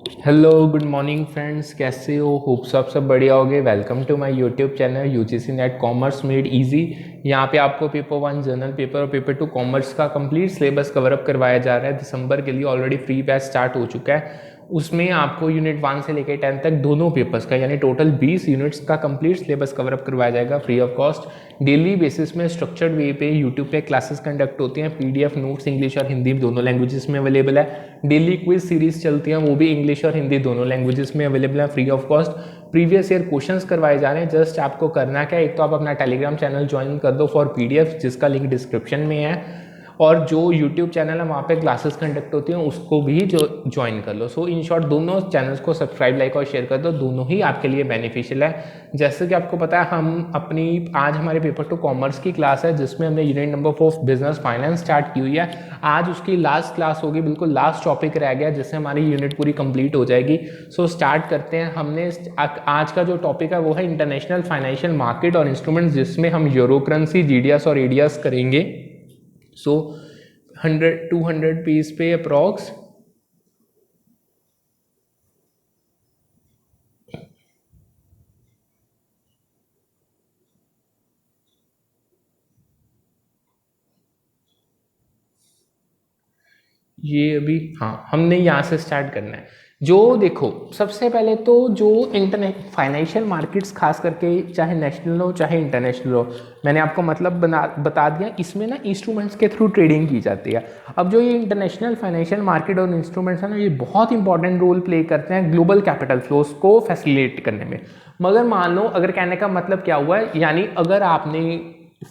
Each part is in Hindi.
हेलो गुड मॉर्निंग फ्रेंड्स, कैसे हो? होप सब बढ़िया होगे। Welcome to my YouTube channel UGC NET commerce made easy. यहाँ पे आपको पेपर 1 जनरल पेपर और पेपर 2 कॉमर्स का कंप्लीट सिलेबस कवर अप करवाया जा रहा है। दिसंबर के लिए ऑलरेडी फ्री बैच स्टार्ट हो चुका है। उसमें आपको यूनिट 1 से लेकर 10 तक दोनों पेपर्स का यानी टोटल 20 यूनिट्स का कंप्लीट सिलेबस कवर अप करवाया जाएगा free of cost. Daily basis में स्ट्रक्चर्ड वे पे यूट्यूब पे क्लासेस कंडक्ट होती हैं। पीडीएफ नोट्स इंग्लिश और हिंदी दोनों लैंग्वेजेस में अवेलेबल है। डेली क्विज सीरीज चलती हैं, वो भी इंग्लिश और हिंदी दोनों लैंग्वेजेस में अवेलेबल है free of cost. Previous year questions करवाए जा रहे हैं। जस्ट आपको करना क्या है, एक तो आप अपना टेलीग्राम चैनल ज्वाइन कर दो फॉर पीडीएफ, जिसका लिंक डिस्क्रिप्शन में है, और जो यूट्यूब चैनल है वहाँ पे क्लासेस कंडक्ट होती हैं उसको भी जो ज्वाइन कर लो। सो इन शॉर्ट दोनों चैनल्स को सब्सक्राइब, लाइक और शेयर कर दो, दोनों ही आपके लिए बेनिफिशियल है। जैसे कि आपको पता है हम अपनी आज हमारे पेपर 2 कॉमर्स की क्लास है, जिसमें हमने unit number 4 business finance start की हुई है। आज उसकी लास्ट क्लास होगी, बिल्कुल लास्ट टॉपिक रह गया जिससे हमारी यूनिट पूरी कंप्लीट हो जाएगी। सो स्टार्ट करते हैं। हमने आज का जो टॉपिक है वो है इंटरनेशनल फाइनेंशियल मार्केट और इंस्ट्रूमेंट्स, जिसमें हम यूरो करेंसी, जीडीएस और एडीएस करेंगे। सो 100-200 पीस पे अप्रॉक्स ये अभी, हाँ, हमने यहाँ से स्टार्ट करना है। जो देखो, सबसे पहले तो जो इंटरनेट फाइनेंशियल मार्केट्स खास करके चाहे नेशनल हो चाहे इंटरनेशनल हो, मैंने आपको मतलब बता दिया। इसमें ना इंस्ट्रूमेंट्स के थ्रू ट्रेडिंग की जाती है। अब जो ये इंटरनेशनल फाइनेंशियल मार्केट और इंस्ट्रूमेंट्स है ना, ये बहुत इंपॉर्टेंट रोल प्ले करते हैं ग्लोबल कैपिटल फ्लोस को फैसिलिटेट करने में। मगर मान लो, अगर कहने का मतलब क्या हुआ है, यानी अगर आपने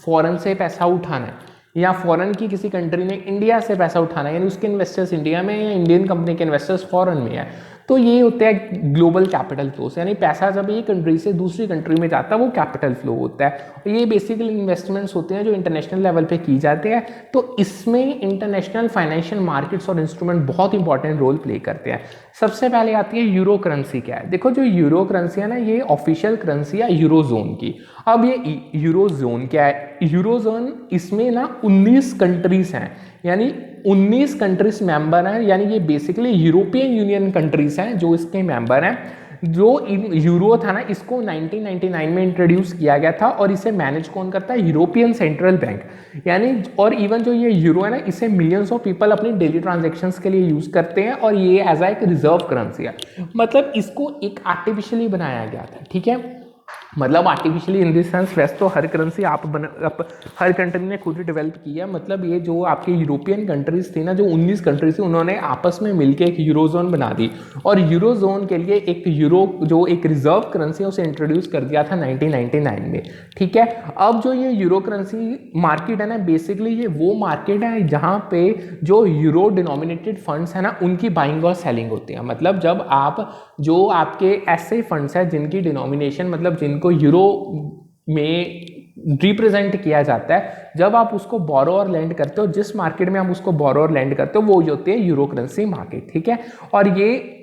फॉरेन से पैसा उठाना है या फॉरेन की किसी कंट्री ने इंडिया से पैसा उठाना है, यानी उसके इन्वेस्टर्स इंडिया में या इंडियन कंपनी के इन्वेस्टर्स फॉरेन में है, तो ये होता है ग्लोबल कैपिटल फ्लोस। यानी पैसा जब एक कंट्री से दूसरी कंट्री में जाता है वो कैपिटल फ्लो होता है। ये बेसिकली इन्वेस्टमेंट्स होते हैं जो इंटरनेशनल लेवल पे की जाते हैं। तो इसमें इंटरनेशनल फाइनेंशियल मार्केट्स और इंस्ट्रूमेंट बहुत इंपॉर्टेंट रोल प्ले करते हैं। सबसे पहले आती है यूरो करेंसी। क्या है, देखो, जो यूरो करेंसी है ना, ये ऑफिशियल करेंसी है यूरो जोन की। अब ये यूरो जोन क्या है? यूरो जोन, इसमें ना 19 कंट्रीज हैं, यानी 19 कंट्रीज मेंबर हैं। यानी ये बेसिकली यूरोपियन यूनियन कंट्रीज हैं जो इसके मेंबर हैं। जो यूरो था ना, इसको 1999 में इंट्रोड्यूस किया गया था, और इसे मैनेज कौन करता है? European central bank. यानी और इवन जो ये यूरो है ना, इसे मिलियंस ऑफ पीपल अपनी डेली ट्रांजैक्शंस के लिए यूज करते हैं, और ये एज एक रिजर्व करेंसी है। मतलब इसको एक आर्टिफिशियली बनाया गया था, ठीक है। मतलब आर्टिफिशियली इन दिस सेंस, वैसे तो हर करेंसी हर कंट्री ने खुद ही डेवलप की है। मतलब ये जो आपकी यूरोपियन कंट्रीज थी ना, जो 19 कंट्रीज थी, उन्होंने आपस में मिलकर एक यूरोजोन बना दी, और यूरोजोन के लिए एक यूरो जो एक रिजर्व करेंसी है उसे इंट्रोड्यूस कर दिया था 1999 में, ठीक है। अब जो ये यूरो करेंसी मार्केट है ना, बेसिकली ये वो मार्केट है जहाँ पे जो यूरो डिनोमिनेटेड फंड्स है ना, उनकी बाइंग और सेलिंग होती है। मतलब जब आप जो आपके ऐसे फंड्स हैं जिनकी डिनोमिनेशन, मतलब जिनको यूरो में रिप्रेजेंट किया जाता है, जब आप उसको बोरो और लैंड करते हो, जिस मार्केट में आप उसको बोरो और लैंड करते हो, वो होती है यूरो करेंसी मार्केट, ठीक है। और ये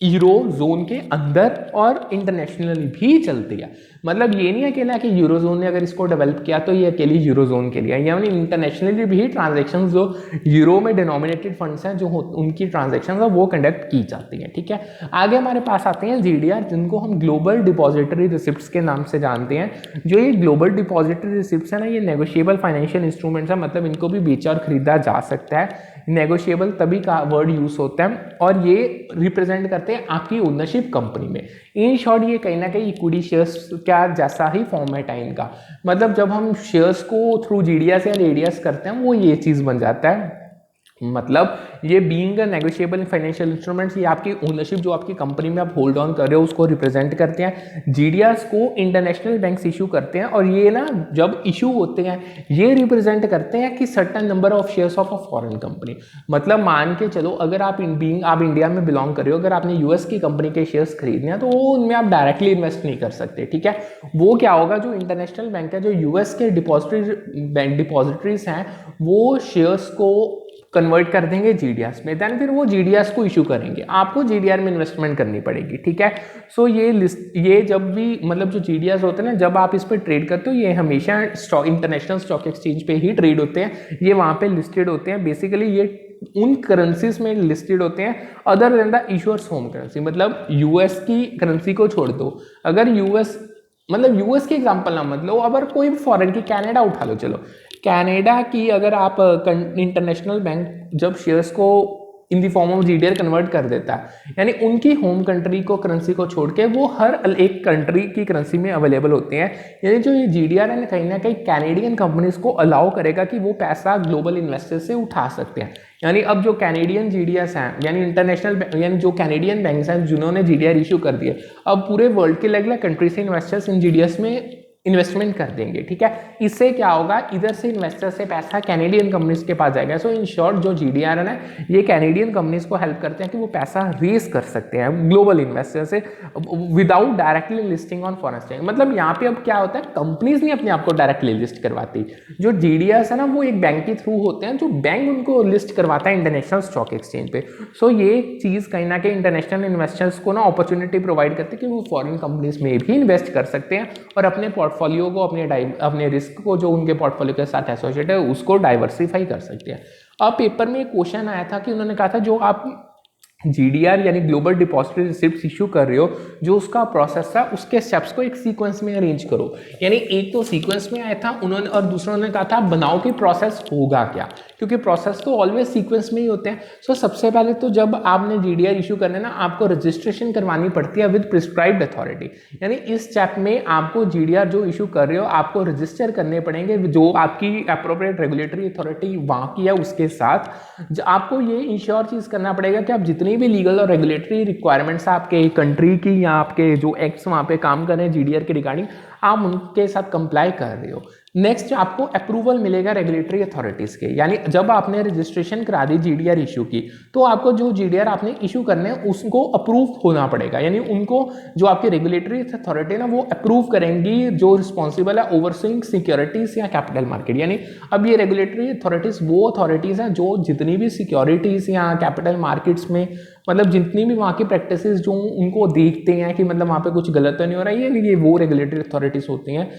यूरो जोन के अंदर और इंटरनेशनली भी चलती है। मतलब ये नहीं अकेला कि यूरो जोन ने अगर इसको डेवलप किया तो ये अकेली यूरो जोन के लिए है, यानी इंटरनेशनली भी ट्रांजैक्शंस जो यूरो में डिनोमिनेटेड फंड्स हैं जो उनकी ट्रांजैक्शंस है वो कंडक्ट की जाती हैं, ठीक है। आगे हमारे पास आते हैं जीडीआर, जिनको हम ग्लोबल डिपॉजिटरी रिसिप्ट्स के नाम से जानते हैं। जो ये ग्लोबल डिपॉजिटरी रिसिप्ट्स है ना, ये नेगोशिएबल फाइनेंशियल इंस्ट्रूमेंट्स है। मतलब इनको भी बेचा और खरीदा जा सकता है। नेगोशिएबल तभी का वर्ड यूज होता है, और ये रिप्रेजेंट करते हैं आपकी ओनरशिप कंपनी में। इन शॉर्ट ये कहीं ना कहीं इक्विटी शेयर्स क्या जैसा ही फॉर्मेट है इनका। मतलब जब हम शेयर्स को थ्रू जीडीएस या एडीएस करते हैं, वो ये चीज बन जाता है। मतलब ये बीइंग नेगोशिएबल फाइनेंशियल इंस्ट्रूमेंट्स, ये आपकी ओनरशिप जो आपकी कंपनी में आप होल्ड ऑन कर रहे हो उसको रिप्रेजेंट करते हैं। जीडीएस को इंटरनेशनल बैंक्स इशू करते हैं, और ये ना जब इशू होते हैं ये रिप्रेजेंट करते हैं कि certain number of shares of a foreign company. मतलब मान के चलो, अगर आप इंडिया में बिलोंग कर रहे हो, अगर आपने यूएस की कंपनी के शेयर्स खरीदने हैं तो वो उनमें आप डायरेक्टली इन्वेस्ट नहीं कर सकते, ठीक है। वो क्या होगा, जो इंटरनेशनल बैंक है, जो यूएस के डिपॉजिटरीज हैं, वो शेयर्स को कन्वर्ट कर देंगे जीडीएस में, देन फिर वो जीडीएस को इशू करेंगे, आपको जीडीआर में इन्वेस्टमेंट करनी पड़ेगी, ठीक है। सो ये जब भी, मतलब जो जीडीएस होते हैं ना, जब आप इस पर ट्रेड करते हो, ये हमेशा इंटरनेशनल स्टॉक एक्सचेंज पे ही ट्रेड होते हैं, ये वहां पे लिस्टेड होते हैं। बेसिकली ये उन करेंसीज में लिस्टेड होते हैं other than the issuers home currency. मतलब यूएस की करेंसी को छोड़ दो, अगर यूएस मतलब यूएस की एग्जांपल ना मत लो, अगर कोई फॉरेन की कनाडा उठा लो, चलो कनाडा की अगर आप इंटरनेशनल बैंक जब शेयर्स को in the form of GDR convert कर देता है, यानी उनकी होम कंट्री को करेंसी को छोड़ के वो हर एक कंट्री की करेंसी में अवेलेबल होते हैं। यानी जो ये जीडीआर है कहीं ना कहीं कैनेडियन कंपनीज को अलाउ करेगा कि वो पैसा ग्लोबल इन्वेस्टर से उठा सकते हैं। यानी अब जो कैनेडियन जीडीएस हैं, यानी इंटरनेशनल यानी जो कैनेडियन बैंक्स हैं जिन्होंने जीडीआर इशू कर दिए, अब पूरे वर्ल्ड के अलग अलग कंट्री से इन्वेस्टर्स इन जीडीएस में इन्वेस्टमेंट कर देंगे। ठीक है, इससे क्या होगा, इधर से इन्वेस्टर से पैसा कैनेडियन कंपनीज के पास जाएगा। सो इन शॉर्ट जो जीडीआर है ना, ये कैनेडियन कंपनीज को हेल्प करते हैं कि वो पैसा रेज कर सकते हैं ग्लोबल इन्वेस्टर से without directly listing on foreign exchange. मतलब यहाँ पे अब क्या होता है, कंपनीज नहीं अपने आप को डायरेक्टली लिस्ट करवाती, जो जीडीआर है ना वो एक बैंक के थ्रू होते हैं, जो बैंक उनको लिस्ट करवाता है इंटरनेशनल स्टॉक एक्सचेंज पे। सो ये चीज़ कहीं ना कहीं इंटरनेशनल इन्वेस्टर्स को ना अपॉर्चुनिटी प्रोवाइड करती है कि वो फॉरेन कंपनीज में भी इन्वेस्ट कर सकते हैं और अपने पोर्टफोलियो को अपने रिस्क को जो उनके पोर्टफोलियो के साथ एसोसिएट है उसको डाइवर्सिफाई कर सकते हैं। अब पेपर में एक क्वेश्चन आया था कि उन्होंने कहा था जो आप जीडीआर यानी ग्लोबल डिपॉजिटरी रिसिप्ट इशू कर रहे हो, जो उसका प्रोसेस था उसके स्टेप्स को एक सीक्वेंस में अरेंज करो। यानी एक तो सीक्वेंस में आया था उन्होंने, और दूसरा उन्होंने कहा था बनाओ कि प्रोसेस होगा क्या, क्योंकि प्रोसेस तो ऑलवेज सीक्वेंस में ही होते हैं। सो सबसे पहले तो जब आपने जीडीआर इशू करना है ना, आपको रजिस्ट्रेशन करवानी पड़ती है विद प्रिस्क्राइब्ड अथॉरिटी। यानी इस स्टेप में आपको जीडीआर जो इशू कर रहे हो आपको रजिस्टर करने पड़ेंगे जो आपकी अप्रोप्रिएट रेगुलेटरी अथॉरिटी वहाँ की है उसके साथ। आपको ये इंश्योर चीज़ करना पड़ेगा कि आप जितनी भी लीगल और रेगुलेटरी रिक्वायरमेंट्स आपके कंट्री की या आपके जो एक्ट्स वहाँ पे काम कर रहे हैं जीडीआर के रिगार्डिंग, आप उनके साथ कंप्लाई कर रहे हो। नेक्स्ट आपको अप्रूवल मिलेगा रेगुलेटरी अथॉरिटीज के, यानी जब आपने रजिस्ट्रेशन करा दी जीडीआर इशू की, तो आपको जो जीडीआर आपने इशू करने हैं उसको अप्रूव होना पड़ेगा। यानी उनको जो आपकी रेगुलेटरी अथॉरिटी है ना वो अप्रूव करेंगी, जो रिस्पॉन्सिबल है ओवरसीइंग सिक्योरिटीज या कैपिटल मार्केट। यानी अब ये रेगुलेटरी अथॉरिटीज वो अथॉरिटीज हैं जो जितनी भी सिक्योरिटीज या कैपिटल मार्केट्स में मतलब जितनी भी वहाँ की प्रैक्टिसेस जो उनको देखते हैं कि मतलब वहाँ पे कुछ गलत तो नहीं हो रहा है, ये वो रेगुलेटरी अथॉरिटीज होती हैं।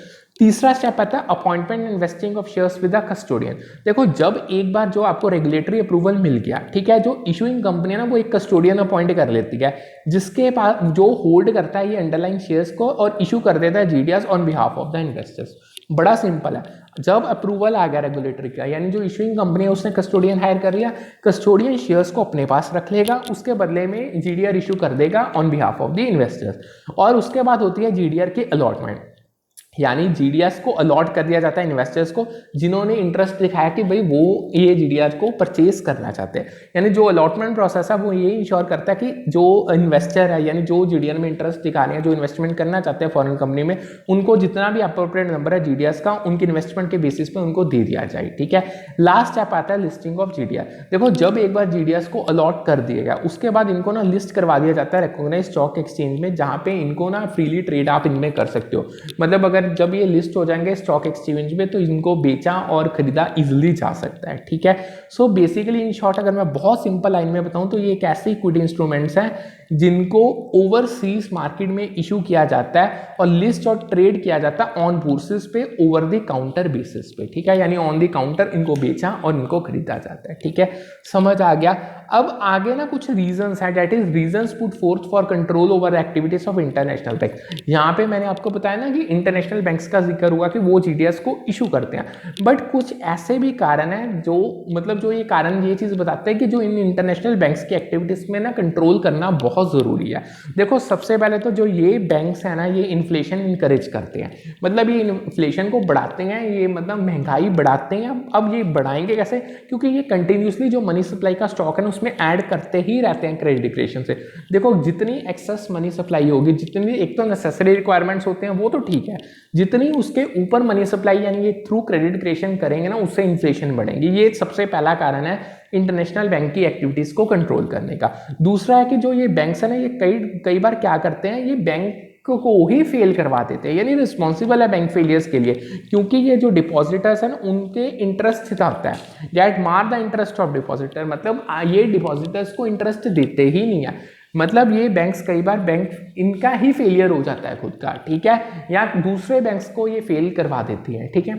तीसरा स्टेप आता है appointment and investing of shares with the custodian. देखो जब एक बार जो आपको रेगुलेटरी अप्रूवल मिल गया, ठीक है, जो इशूइंग कंपनी है ना वो एक कस्टोडियन अपॉइंट कर लेती है जिसके पास जो होल्ड करता है ये अंडरलाइन शेयर्स को और इशू कर देता है GDR on behalf of the investors. बड़ा सिंपल है, जब अप्रूवल आ गया रेगुलेटरी का, यानी जो इशूइंग कंपनी है उसने कस्टोडियन हायर कर लिया, कस्टोडियन शेयर्स को अपने पास रख लेगा, उसके बदले में जीडीआर इशू कर देगा on behalf of the investors. और उसके बाद होती है जीडीआर की अलॉटमेंट, यानी जीडीआर को अलॉट कर दिया जाता है इन्वेस्टर्स को जिन्होंने इंटरेस्ट दिखाया कि भाई वो ये जीडीआर को परचेज करना चाहते हैं। यानी जो अलॉटमेंट प्रोसेस है वो ये इंश्योर करता है कि जो इन्वेस्टर है यानी जो जीडीआर में इंटरेस्ट दिखा रहे हैं, जो इन्वेस्टमेंट करना चाहते हैं फॉरेन कंपनी में, उनको जितना भी अप्रोप्रिएट नंबर है जीडीआर का उनकी इन्वेस्टमेंट के बेसिस पे उनको दे दिया जाए। ठीक है, लास्ट स्टेप आता है लिस्टिंग ऑफ जीडीआर। देखो जब एक बार जीडीआर को अलॉट कर दिया गया उसके बाद इनको ना लिस्ट करवा दिया जाता है रिकॉग्नाइज्ड स्टॉक एक्सचेंज में, जहाँ पे इनको ना फ्रीली ट्रेड आप इनमें कर सकते हो। मतलब अगर जब ये लिस्ट हो जाएंगे स्टॉक एक्सचेंज में तो इनको बेचा और खरीदा इजीली जा सकता है। ठीक है, सो बेसिकली इन शॉर्ट अगर मैं बहुत सिंपल लाइन में बताऊं तो ये एक ऐसे इक्विटी इंस्ट्रूमेंट्स हैं जिनको ओवरसीज मार्केट में इशू किया जाता है और लिस्ट और ट्रेड किया जाता है ऑन बोर्सेस पे ओवर द काउंटर बेसिस पे। ठीक है, यानी ऑन द काउंटर इनको बेचा और इनको खरीदा जाता है। ठीक है, समझ आ गया। अब आगे ना कुछ रीजंस है, that is reasons put fourth for control over activities of international bank. यहाँ पे मैंने आपको बताया ना कि इंटरनेशनल बैंक्स का जिक्र हुआ कि वो जीडीआर को इशू करते हैं, बट कुछ ऐसे भी कारण है जो मतलब जो ये कारण ये चीज बताते हैं कि जो इन इंटरनेशनल बैंक्स की एक्टिविटीज में ना कंट्रोल करना बहुत जरूरी है। देखो सबसे पहले तो जो ये बैंक्स है ना ये इन्फ्लेशन इनकरेज करते हैं, मतलब ये इन्फ्लेशन को बढ़ाते हैं, ये मतलब महंगाई बढ़ाते हैं। अब ये बढ़ाएंगे कैसे, क्योंकि ये कंटिन्यूसली जो मनी सप्लाई का स्टॉक है ना उसमें ऐड करते ही रहते हैं क्रेडिट क्रिएशन से। देखो जितनी एक्सेस मनी सप्लाई होगी, जितनी एक तो नेसेसरी रिक्वायरमेंट्स होते हैं वो तो ठीक है, जितनी उसके ऊपर मनी सप्लाई यानी ये थ्रू क्रेडिट क्रिएशन करेंगे ना उससे इन्फ्लेशन बढ़ेगी। ये सबसे पहला कारण है इंटरनेशनल बैंक की एक्टिविटीज को कंट्रोल करने का। दूसरा है कि जो ये बैंक्स है ना ये कई बार क्या करते हैं, ये बैंक को ही फेल करवा देते हैं, यानी रिस्पॉन्सिबल है बैंक फेलियर्स के लिए, क्योंकि ये जो डिपॉजिटर्स हैं ना उनके इंटरेस्ट होता है, दैट मार द इंटरेस्ट ऑफ डिपॉजिटर। मतलब ये डिपॉजिटर्स को इंटरेस्ट देते ही नहीं है, मतलब ये बैंक्स कई बार बैंक इनका ही फेलियर हो जाता है खुद का। ठीक है, या दूसरे बैंक्स को ये फेल करवा देती है। ठीक है,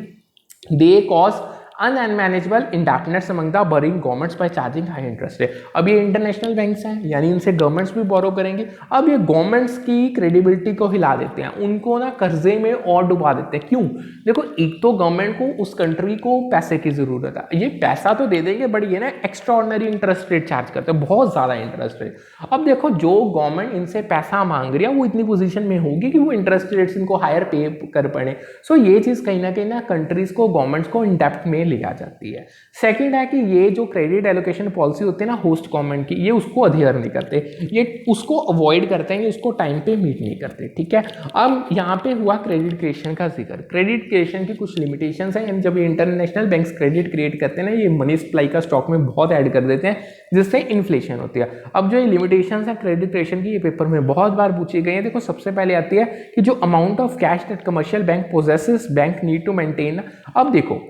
they cause unmanageable indebtedness among the borrowing governments by charging high interest rate. अब ये इंटरनेशनल बैंक्स हैं, यानी इनसे गवर्नमेंट्स भी बोरो करेंगे। अब ये गवर्नमेंट्स की क्रेडिबिलिटी को हिला देते हैं, उनको ना कर्जे में और डुबा देते हैं। क्यों? देखो, एक तो गवर्नमेंट को उस कंट्री को पैसे की जरूरत है, ये पैसा तो दे देंगे बट ये ना extra ordinary interest rate charge करते हैं, बहुत ज्यादा इंटरेस्ट रेट। अब देखो, जो गवर्नमेंट इनसे पैसा मांग रही है वो इतनी पोजीशन में होगी कि वो इंटरेस्ट रेट्स इनको हायर पे कर पड़े। सो ये चीज कहीं ना कंट्रीज को, गवर्नमेंट्स को इन डेप्थ में ले आ जाती है। सेकंड है कि ये जो क्रेडिट एलोकेशन पॉलिसी होती है ना होस्ट गवर्नमेंट की, ये उसको अधेयर नहीं करते, ये उसको अवॉइड करते हैं, ये उसको टाइम पे मीट नहीं करते। ठीक है, अब यहाँ पे हुआ क्रेडिट क्रिएशन का जिक्र। क्रेडिट क्रिएशन की कुछ लिमिटेशंस हैं, यानी जब इंटरनेशनल बैंक्स क्रेडिट क्रिएट करते हैं ना, ये मनी सप्लाई का स्टॉक में बहुत ऐड कर देते हैं, जिससे इन्फ्लेशन होती है। अब जो ये लिमिटेशंस है क्रेडिट क्रिएशन की, ये पेपर में बहुत बार पूछी गई है। देखो, सबसे पहले आती है कि जो amount of cash that commercial bank possesses bank need to maintain. अब देखो,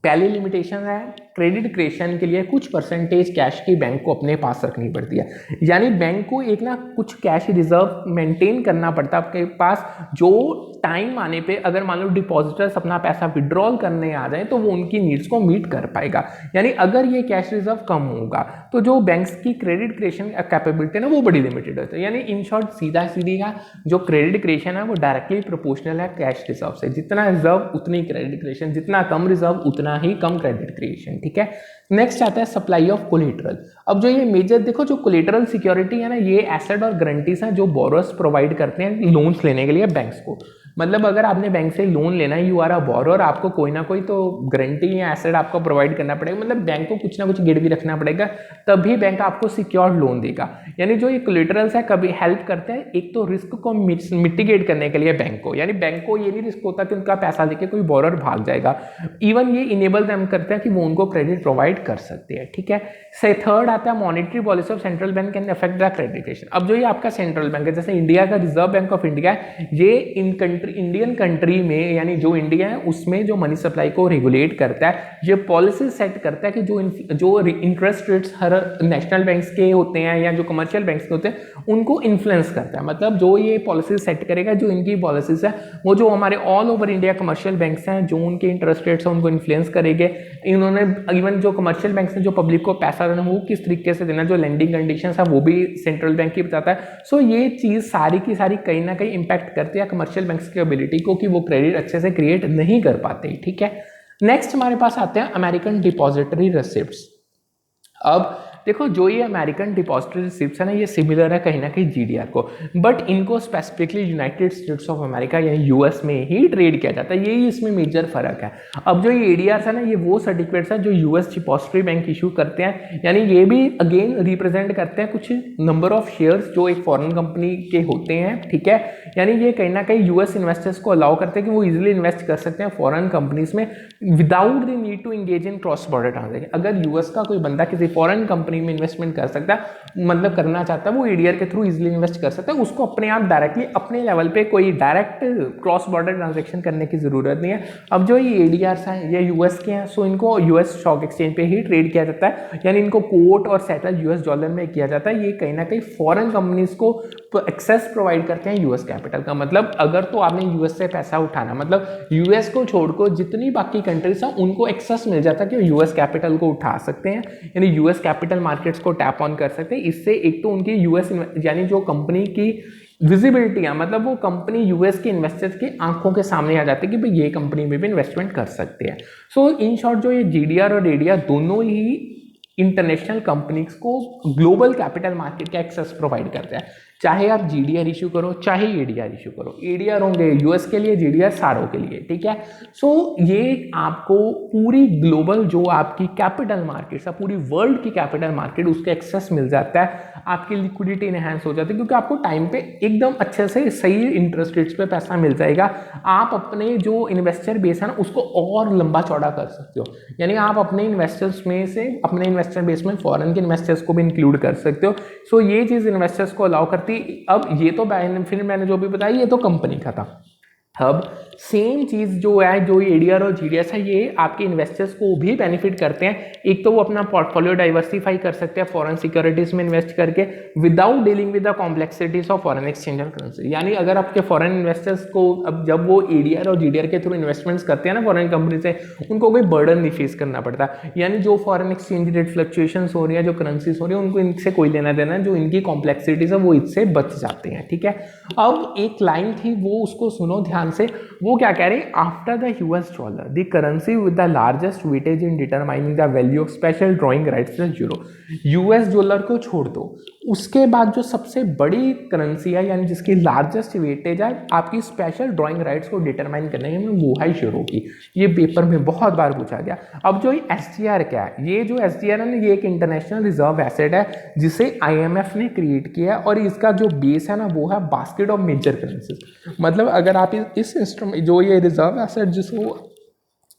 पहली लिमिटेशन है क्रेडिट क्रिएशन के लिए कुछ परसेंटेज कैश की बैंक को अपने पास रखनी पड़ती है, यानी बैंक को एक ना कुछ कैश रिजर्व मेंटेन करना पड़ता है आपके पास, जो टाइम आने पे अगर मान लो डिपॉजिटर्स अपना पैसा विड्रॉल करने आ जाए तो वो उनकी नीड्स को मीट कर पाएगा। यानी अगर ये कैश रिजर्व कम होगा तो जो बैंक्स की क्रेडिट क्रिएशन कैपेबिलिटी है ना वो बड़ी लिमिटेड होती है। यानी इन शॉर्ट सीधा सीधी का जो क्रेडिट क्रिएशन है वो डायरेक्टली प्रोपोर्शनल है कैश रिजर्व से, जितना रिजर्व उतनी क्रेडिट क्रिएशन, जितना कम रिजर्व उतना ही कम क्रेडिट क्रिएशन। ठीक है, नेक्स्ट आता है सप्लाई ऑफ कोलेटरल। अब जो ये मेजर देखो, जो कोलेटरल सिक्योरिटी है ना, ये एसेट और गारंटीज हैं जो बोरोर्स प्रोवाइड करते हैं लोन्स लेने के लिए बैंक्स को। मतलब अगर आपने बैंक से लोन लेना है, यू आर अ बोरोर, आपको कोई ना कोई तो गारंटी या एसेट आपको प्रोवाइड करना पड़ेगा, मतलब बैंक को कुछ ना कुछ गिरवी रखना पड़ेगा, तभी बैंक आपको सिक्योर्ड लोन देगा। यानी जो ये कोलेटरल्स है कभी हेल्प करते हैं एक तो रिस्क को मिटिगेट करने के लिए बैंक को, यानी बैंक को ये नहीं रिस्क होता कि उनका पैसा लेके कोई बोरोर भाग जाएगा, इवन ये इनेबल देम करते हैं कि वो उनको क्रेडिट प्रोवाइड कर सकते हैं। ठीक है, से थर्ड आता है monetary policy of central bank can affect the credit creation. अब जो ये आपका सेंट्रल बैंक है, जैसे इंडिया का रिजर्व बैंक ऑफ इंडिया है, ये इंडियन कंट्री में, यानी जो इंडिया है उसमें जो मनी सप्लाई को रेगुलेट करता है, ये पॉलिसी सेट करता है कि जो इंटरेस्ट रेट्स हर नेशनल बैंक्स के होते हैं या जो कमर्शियल बैंक्स के होते हैं उनको इन्फ्लुएंस करता है। मतलब जो ये पॉलिसी सेट करेगा, जो इनकी पॉलिसीज है वो जो हमारे all over India commercial banks हैं जो उनके इंटरेस्ट रेट्स हैं उनको इन्फ्लुएंस करेंगे। इन्होंने इवन जो कमर्शियल बैंक्स हैं जो पब्लिक को पैसा देना वो किस तरीके से देना, जो लेंडिंग कंडीशंस है वो भी सेंट्रल बैंक ही बताता है। सो ये चीज़ सारी की सारी कहीं ना कहीं इंपैक्ट करती है कमर्शियल बैंक्स की एबिलिटी को कि वो क्रेडिट अच्छे से क्रिएट नहीं कर पाते। ठीक है, नेक्स्ट हमारे पास आते हैं अमेरिकन डिपॉजिटरी रिसिप्ट्स। अब देखो, जो ये अमेरिकन डिपॉजिटरी रिसिप्ट्स है ना, ये सिमिलर है कहीं ना कहीं जीडीआर को, बट इनको specifically United states of America यानी यूएस में ही ट्रेड किया जाता है, यही इसमें मेजर फर्क है। अब जो ये एडीआर है ना, ये वो सर्टिफिकेट्स हैं जो यूएस डिपॉजिटरी बैंक इशू करते हैं, यानी ये भी अगेन रिप्रेजेंट करते हैं कुछ नंबर ऑफ शेयर्स जो एक फॉरेन कंपनी के होते हैं। ठीक है, यानी ये कहीं ना कहीं यूएस इन्वेस्टर्स को अलाउ करते हैं कि वो इजिली इन्वेस्ट कर सकते हैं फॉरेन कंपनीज में without the need to engage in cross border transaction. अगर यूएस का कोई बंदा किसी फॉरेन कंपनी में इन्वेस्टमेंट कर सकता है, मतलब करना चाहता है, वो एडीआर के थ्रू इजीली इन्वेस्ट कर सकता है, उसको अपने आप डायरेक्टली अपने लेवल पे कोई डायरेक्ट क्रॉस बॉर्डर ट्रांजैक्शन करने की जरूरत नहीं है। अब जो ये एडीआर्स हैं ये यूएस के हैं, सो इनको यूएस स्टॉक एक्सचेंज पे ही ट्रेड किया जाता है, यानी इनको कोट और सेटल यूएस डॉलर में किया जाता है। ये कहीं ना कहीं फॉरेन कंपनीज को एक्सेस प्रोवाइड करते हैं यूएस कैपिटल का। मतलब अगर तो आपने यूएस से पैसा उठाना, मतलब यूएस को छोड़कर जितनी बाकी कंट्रीज हैं उनको एक्सेस मिल जाता है कि यूएस कैपिटल को उठा सकते हैं, यानी यूएस कैपिटल मार्केट्स को टैप ऑन कर सकते हैं। इससे एक तो उनकी यूएस यानी जो कंपनी की विजिबिलिटी है, मतलब वो कंपनी यूएस के इन्वेस्टर्स की आंखों के सामने आ जाती है कि भाई ये कंपनी में भी इन्वेस्टमेंट कर सकते हैं। सो इन शॉर्ट जो ये जीडीआर और एडीआर दोनों ही इंटरनेशनल कंपनीज को ग्लोबल कैपिटल मार्केट का एक्सेस प्रोवाइड करते हैं, चाहे आप जीडीआर इशू करो चाहे एडीआर इशू करो। एडीआर होंगे यूएस के लिए, जीडीआर सारों के लिए। ठीक है, सो ये आपको पूरी ग्लोबल जो आपकी कैपिटल मार्केट है, पूरी वर्ल्ड की कैपिटल मार्केट, उसके एक्सेस मिल जाता है, आपकी लिक्विडिटी इनहेंस हो जाती है क्योंकि आपको टाइम पे एकदम अच्छे से सही इंटरेस्ट रेट्स पे पैसा मिल जाएगा। आप अपने जो इन्वेस्टर बेस है ना उसको और लंबा चौड़ा कर सकते हो, यानी आप अपने इन्वेस्टर्स में से अपने इन्वेस्टर बेस में फॉरेन के इन्वेस्टर्स को भी इंक्लूड कर सकते हो। सो ये चीज़ इन्वेस्टर्स को अलाउ करती। अब ये तो फिर मैंने जो भी बताया ये तो कंपनी का था। अब सेम चीज़ जो है, जो एडीआर और जीडीएस है, ये आपके इन्वेस्टर्स को भी बेनिफिट करते हैं। एक तो वो अपना पोर्टफोलियो डाइवर्सिफाई कर सकते हैं फॉरेन सिक्योरिटीज में इन्वेस्ट करके without dealing with the complexities of foreign exchange and currency. यानी अगर आपके फॉरेन इन्वेस्टर्स को अब जब वो एडीआर और जीडीआर के थ्रू इन्वेस्टमेंट्स करते हैं ना फॉरेन कंपनी से, उनको कोई बर्डन नहीं फेस करना पड़ता। यानी जो फॉरेन एक्सचेंज रेट फ्लक्चुएशंस हो रही है, जो करेंसीज हो रही है, उनको इनसे कोई लेना देना, जो इनकी कॉम्प्लेक्सिटीज है वो इससे बच जाते हैं। ठीक है, अब एक लाइन थी वो उसको सुनो ध्यान से। वो क्या कह रहे हैं, after the US dollar the currency with the largest weightage in determining the value of special drawing rights is euro. US dollar को छोड़ दो, उसके बाद जो सबसे बड़ी करेंसी है यानी जिसकी लार्जेस्ट वेटेज है आपकी स्पेशल ड्रॉइंग राइट्स को डिटरमाइन करने में, वो है यूरो की। ये पेपर में बहुत बार पूछा गया। अब जो एसडीआर क्या है, ये जो एसडीआर है ना, ये एक इंटरनेशनल रिजर्व एसेट है जिसे आईएमएफ ने क्रिएट किया है और इसका जो बेस है ना वो है बास्केट ऑफ मेजर करेंसीज। मतलब अगर आप इस इंस्ट्रूमेंट जो ये रिजर्व एसेट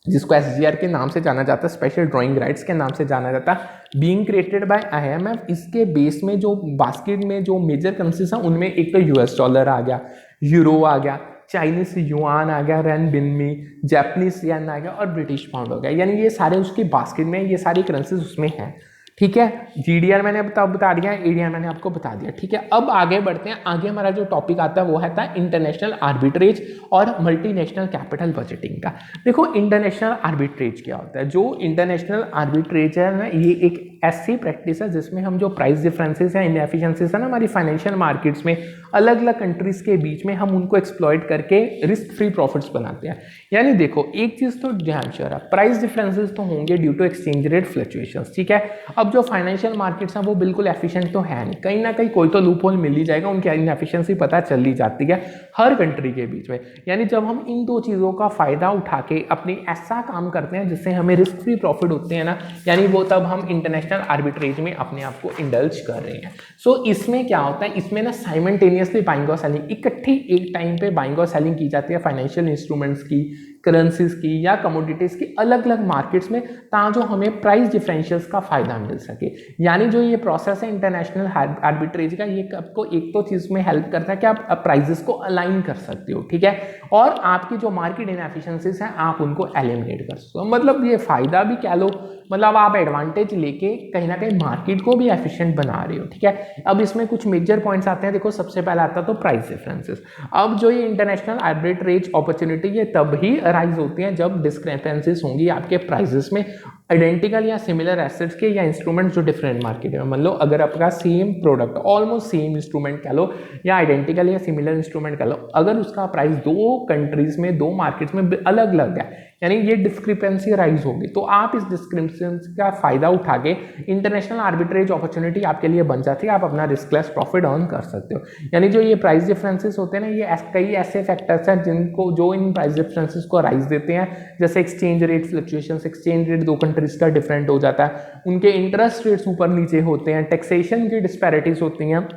जिसको एसडीआर के नाम से जाना जाता है, स्पेशल ड्रॉइंग राइट्स के नाम से जाना जाता है, बीइंग क्रिएटेड बाय आईएमएफ, इसके बेस में जो बास्केट में जो मेजर करेंसीज हैं उनमें एक तो यूएस डॉलर आ गया, यूरो आ गया, चाइनीज युआन आ गया, रेनबिन्मी, जापानीज येन आ गया और ब्रिटिश पाउंड हो गया। यानी ये सारे उसकी बास्केट में, ये सारी करेंसीज उसमें हैं। ठीक है, जीडीआर मैंने बता दिया, एडीआर मैंने आपको बता दिया। ठीक है, अब आगे बढ़ते हैं। आगे हमारा जो टॉपिक आता है वो है इंटरनेशनल आर्बिट्रेज और मल्टीनेशनल कैपिटल बजटिंग का। देखो इंटरनेशनल आर्बिट्रेज क्या होता है। जो इंटरनेशनल आर्बिट्रेज है ना, ये एक ऐसी प्रैक्टिस है जिसमें हम जो प्राइस डिफरेंसेस या इनएफिशिएंसीज है ना हमारी फाइनेंशियल मार्केट्स में अलग अलग कंट्रीज के बीच में, हम उनको एक्सप्लॉइट करके रिस्क फ्री प्रॉफिट्स बनाते हैं। यानी देखो एक चीज तो ध्यान श्योर है, प्राइस डिफरेंसेस तो होंगे due to exchange rate fluctuations. ठीक है, अब जो फाइनेंशियल मार्केट्स हैं वो बिल्कुल एफिशिएंट तो है नहीं, कहीं ना कहीं कोई तो लूप होल मिल ही जाएगा, उनकी इनएफिशिएंसी पता चल ही जाती है हर कंट्री के बीच में। यानी जब हम इन दो चीज़ों का फायदा उठा के अपनी ऐसा काम करते हैं जिससे हमें रिस्क फ्री प्रॉफिट होते हैं ना, यानी वो तब हम इंटरनेशनल आर्बिट्रेज में अपने आप को इंडल्ज कर रहे हैं। सो इसमें क्या होता है, इसमें ना साइमल्टेनियसली बाइंग और सेलिंग, इकट्ठी एक टाइम पे बाइंग और सेलिंग की जाती है फाइनेंशियल इंस्ट्रूमेंट्स की, करेंसीज की या कमोडिटीज की अलग अलग मार्केट्स में, ताकि जो हमें प्राइस डिफरेंशियल्स का फायदा मिल सके। यानी जो ये प्रोसेस है इंटरनेशनल आर्बिट्रेज का, ये आपको एक तो चीज में हेल्प करता है कि आप प्राइजेस को अलाइन कर सकते हो। ठीक है, और आपकी जो मार्केट इनएफिशिएंसीज हैं आप उनको एलिमिनेट कर सकते हो। मतलब ये फायदा भी कह लो, मतलब आप एडवांटेज लेके कहीं ना कहीं मार्केट को भी एफिशिएंट बना रहे हो। ठीक है, अब इसमें कुछ मेजर पॉइंट्स आते हैं। देखो सबसे पहला आता है तो प्राइस डिफरेंसेस। अब जो ये इंटरनेशनल आर्बिट्रेज अपॉर्चुनिटी ये तब ही अराइज होती हैं जब डिस्क्रिपेंसीज होंगी आपके प्राइसेस में आइडेंटिकल या सिमिलर एसेट्स के या इंस्ट्रूमेंट जो डिफरेंट मार्केट में। मान लो अगर आपका same product, almost same instrument कह लो या आइडेंटिकल या सिमिलर इंस्ट्रूमेंट कह लो, अगर उसका प्राइस दो कंट्रीज में, दो मार्केट्स में अलग अलग है, यानी ये डिस्क्रिपेंसी राइज होगी, तो आप इस डिस्क्रिपेंसी का फायदा उठा के इंटरनेशनल आर्बिट्रेज अपॉर्चुनिटी आपके लिए बन जाती है, आप अपना रिस्कलेस प्रॉफिट अर्न कर सकते हो। यानी जो ये प्राइस डिफरेंसेस होते हैं ना, ये कई ऐसे फैक्टर्स हैं जिनको जो इन प्राइस डिफरेंसेस को राइज देते हैं, जैसे exchange rate fluctuations, exchange rate दो कंट्रीज का डिफरेंट हो जाता है, उनके इंटरेस्ट रेट्स ऊपर नीचे होते हैं, टैक्सेशन की डिस्पैरिटीज होती हैं,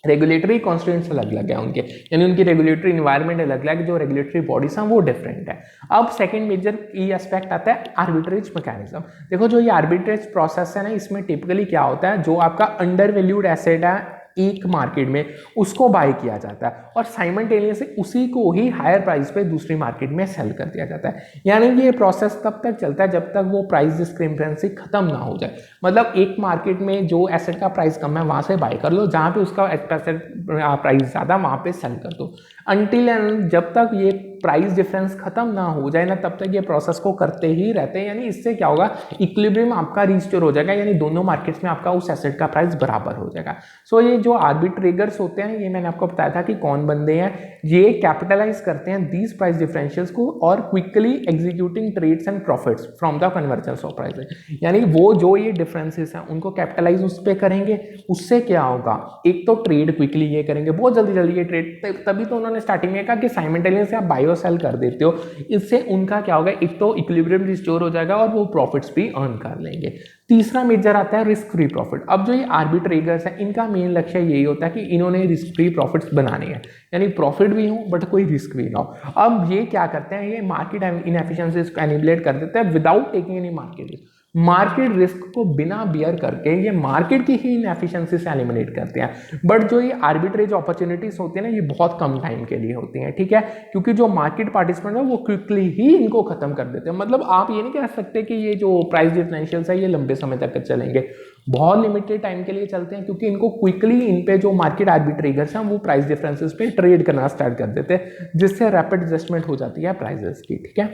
रेगुलेटरी कॉन्स्टिट्यूएंट्स अलग अलग है उनके, यानी उनकी रेगुलेटरी इन्वायरमेंट अलग अलग है, जो रेगुलेटरी बॉडीज हैं वो डिफरेंट है। अब सेकंड मेजर की एस्पेक्ट आता है आर्बिट्रेज मैकेनिज्म। देखो जो ये आर्बिट्रेज प्रोसेस है ना, इसमें टिपिकली क्या होता है, जो आपका अंडर वैल्यूड एसेट है एक मार्केट में उसको बाय किया जाता है और साइमल्टेनियसली उसी को ही हायर प्राइस पे दूसरी मार्केट में सेल कर दिया जाता है। यानी ये प्रोसेस तब तक चलता है जब तक वो प्राइस डिस्क्रिपेंसी खत्म ना हो जाए। मतलब एक मार्केट में जो एसेट का प्राइस कम है वहां से बाय कर लो, जहां पे उसका एसेट प्राइस ज्यादा वहां पे सेल कर दो, अनटिल एंड जब तक ये प्राइस डिफरेंस खत्म ना हो जाए ना, तब तक ये प्रोसेस को करते ही रहते हैं। यानी इससे क्या होगा, इक्विलिब्रियम आपका रिस्टोर हो जाएगा, यानी दोनों मार्केट्स में आपका उस एसेट का प्राइस बराबर हो जाएगा। सो ये जो आर्बिट्रेगर्स होते हैं, ये मैंने आपको बताया था कि कौन बंदे हैं, ये कैपिटलाइज करते हैं दीज प्राइस डिफरेंशियल्स को और quickly executing trades and profits from the convergence of prices. यानी वो जो ये डिफरेंसेस हैं उनको कैपिटलाइज उस पर करेंगे, उससे क्या होगा, एक तो ट्रेड क्विकली ये करेंगे, बहुत जल्दी जल्दी ये ट्रेड, तभी तो उन्होंने स्टार्टिंग में कहा कि साइमल्टेनियसली आप बाय और सेल कर देते हो, इससे उनका क्या होगा, एक तो इक्विलिब्रियम रिस्टोर हो जाएगा और वो प्रॉफिट्स भी अर्न कर लेंगे। तीसरा मेजर आता है रिस्क फ्री प्रॉफिट। अब जो ये आर्बिट्रेगर्स हैं इनका मेन लक्ष्य यही होता है कि इन्होंने रिस्क फ्री प्रॉफिट्स बनाने हैं, यानी प्रॉफिट भी हो बट कोई रिस्क भी ना हो। अब ये क्या करते हैं, ये मार्केट इनएफिशिएंसीज को एनिबलेट कर देते हैं without taking any market risk. Market risk को बिना बियर करके ये मार्केट की ही इनएफिशिएंसी से एलिमिनेट करते हैं। बट जो ये आर्बिट्रेज अपॉर्चुनिटीज होती है ना, ये बहुत कम टाइम के लिए होती हैं, ठीक है, क्योंकि जो मार्केट पार्टिसिपेंट है वो क्विकली ही इनको खत्म कर देते हैं। मतलब आप ये नहीं कह सकते कि ये जो प्राइस डिफरेंशियल्स है ये लंबे समय तक चलेंगे, बहुत लिमिटेड टाइम के लिए चलते हैं, क्योंकि इनको क्विकली इन पे जो मार्केट आर्बिट्रेटर्स हैं वो प्राइस डिफरेंसेस पे ट्रेड करना स्टार्ट कर देते हैं, जिससे रैपिड एडजस्टमेंट हो जाती है प्राइसेस की, ठीक है।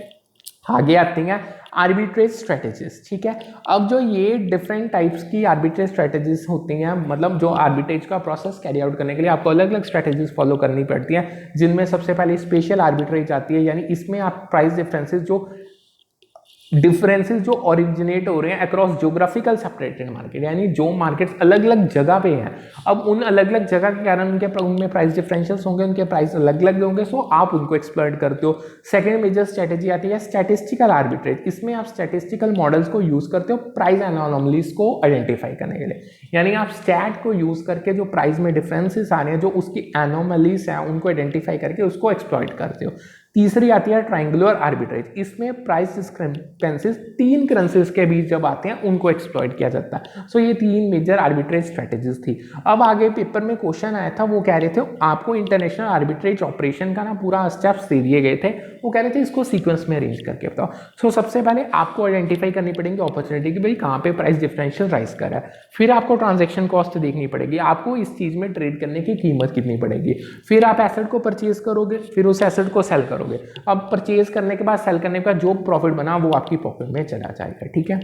आगे आती हैं आर्बिट्रेज स्ट्रेटेजीज, ठीक है। अब जो ये डिफरेंट टाइप्स की आर्बिट्रेज स्ट्रेटेजीज होती हैं, मतलब जो आर्बिट्रेज का प्रोसेस कैरी आउट करने के लिए आपको अलग अलग स्ट्रेटेजीज फॉलो करनी पड़ती हैं, जिनमें सबसे पहले स्पेशल आर्बिट्रेज आती है, यानी इसमें आप प्राइस डिफरेंसेस जो ओरिजिनेट हो रहे हैं अक्रॉस ज्योग्राफिकल सेपरेटेड मार्केट, यानी जो मार्केट्स अलग अलग जगह पे हैं, अब उन अलग अलग जगह के कारण उनमें प्राइस डिफरेंशियल्स होंगे, उनके प्राइस अलग अलग होंगे, सो आप उनको एक्सप्लॉइट करते हो। सेकंड मेजर स्ट्रेटेजी आती है स्टैटिस्टिकल आर्बिट्रेज, इसमें आप स्टैटिस्टिकल मॉडल्स को यूज करते हो प्राइस एनोमलीज को आइडेंटिफाई करने के लिए, यानी आप स्टैट को यूज करके जो प्राइस में डिफरेंसेस आ रहे हैं, जो उसकी एनोमलीज हैं उनको आइडेंटिफाई करके उसको एक्सप्लॉइट करते हो। तीसरी आती है ट्रायंगुलर आर्बिट्रेज, इसमें प्राइस डिस्क्रिपेंसीज तीन करेंसीज के बीच जब आते हैं उनको एक्सप्लॉइट किया जाता है। सो ये तीन मेजर आर्बिट्रेज स्ट्रेटेजीज थी। अब आगे पेपर में क्वेश्चन आया था, वो कह रहे थे आपको इंटरनेशनल आर्बिट्रेज ऑपरेशन का ना पूरा स्टेप्स दे दिए गए थे, वो कह रहे थे इसको सीक्वेंस में अरेंज करके बताओ। सो सबसे पहले आपको आइडेंटिफाई करनी पड़ेगी अपॉर्चुनिटी कि भाई कहाँ पे प्राइस डिफरेंशियल राइज कर रहा है, फिर आपको ट्रांजेक्शन कॉस्ट देखनी पड़ेगी, आपको इस चीज में ट्रेड करने की कीमत कितनी पड़ेगी, फिर आप एसेट को परचेज करोगे, फिर उस एसेट को सेल करोगे। अब परचेज करने के बाद सेल करने के बाद जो प्रॉफिट बना वो आपकी पॉकेट में चला जाएगा, ठीक है।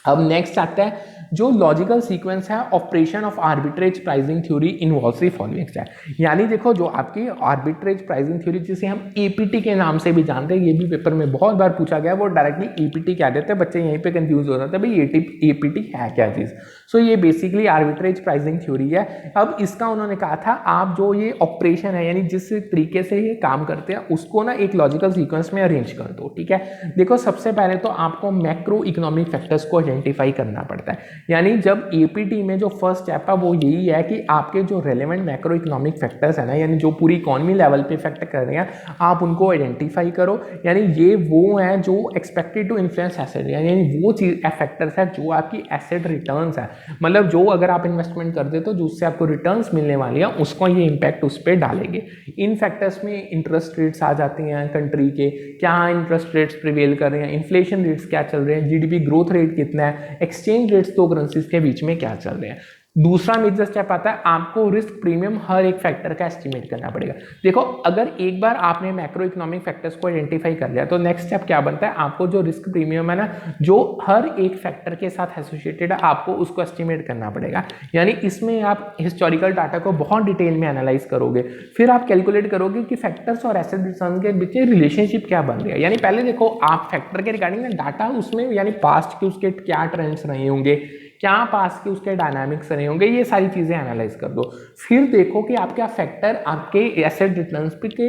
अब नेक्स्ट आता है जो लॉजिकल सीक्वेंस है operation of arbitrage pricing theory involves the following step, यानी देखो जो आपकी आर्बिट्रेज प्राइसिंग थ्योरी जिसे हम एपीटी के नाम से भी जानते हैं, ये भी पेपर में बहुत बार पूछा गया, वो डायरेक्टली एपीटी कह देते हैं, बच्चे यहीं पे कंफ्यूज हो जाते हैं भाई एपीटी है क्या चीज। सो ये बेसिकली आर्बिट्रेज प्राइसिंग थ्योरी है। अब इसका उन्होंने कहा था आप जो ये ऑपरेशन है यानी जिस तरीके से ये काम करते हैं उसको ना एक लॉजिकल सीक्वेंस में अरेंज कर दो, ठीक है। देखो सबसे पहले तो आपको मैक्रो इकोनॉमिक फैक्टर्स को आइडेंटिफाई करना पड़ता है, यानी जब एपीटी में जो फर्स्ट स्टेप है वो यही है कि आपके जो रेलेवेंट मैक्रो इकोनॉमिक फैक्टर्स है ना, यानी जो पूरी इकोनॉमी लेवल पे इफेक्ट कर रहे हैं आप उनको आइडेंटिफाई करो, यानी ये वो हैं जो एक्सपेक्टेड टू इन्फ्लुएंस एसेट, यानी वो चीज फैक्टर्स है जो आपकी एसेट रिटर्न्स है, मतलब जो अगर आप इन्वेस्टमेंट कर देते हो जो उससे आपको रिटर्न्स मिलने वाली है उसको ये इम्पैक्ट उस पर डालेंगे। इन फैक्टर्स में इंटरेस्ट रेट्स आ जाती हैं कंट्री के, क्या इंटरेस्ट रेट्स प्रिवेल कर रहे हैं, इन्फ्लेशन रेट्स क्या चल रहे हैं, जीडीपी ग्रोथ रेट कितना है, एक्सचेंज रेट्स दो करेंसीज के बीच में क्या चल रहे हैं। दूसरा मेजर स्टेप आता है आपको रिस्क प्रीमियम हर एक फैक्टर का एस्टिमेट करना पड़ेगा। देखो अगर एक बार आपने मैक्रो इकोनॉमिक फैक्टर्स को आइडेंटिफाई कर लिया तो नेक्स्ट स्टेप क्या बनता है, आपको जो रिस्क प्रीमियम है ना जो हर एक फैक्टर के साथ एसोसिएटेड है आपको उसको एस्टिमेट करना पड़ेगा, यानी इसमें आप हिस्टोरिकल डाटा को बहुत डिटेल में एनालाइज करोगे, फिर आप कैलकुलेट करोगे कि फैक्टर्स और एसेट रिटर्न के बीच रिलेशनशिप क्या बन रही है। यानी पहले देखो आप फैक्टर के रिगार्डिंग ना डाटा उसमें यानी पास्ट के उसके क्या ट्रेंड्स रहे होंगे, क्या पास के उसके डायनामिक्स रहे होंगे, ये सारी चीजें एनालाइज कर दो। फिर देखो कि आपका फैक्टर आपके एसेट रिटर्न्स पे के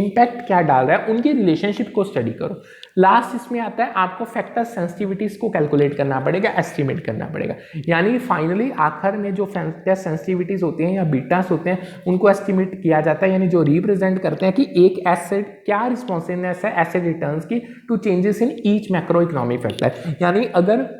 इम्पैक्ट क्या डाल रहा है, उनकी रिलेशनशिप को स्टडी करो। लास्ट इसमें आता है आपको फैक्टर सेंसिटिविटीज को कैलकुलेट करना पड़ेगा, एस्टिमेट करना पड़ेगा, यानी फाइनली आखिर में जो फैक्टर सेंसिटिविटीज होती हैं या बीटास होते हैं उनको एस्टिमेट किया जाता है, यानी जो रिप्रेजेंट करते हैं कि एक एसेट क्या रिस्पॉन्सिवनेस है एसेट रिटर्न्स की to changes in each macro economic factor, यानी अगर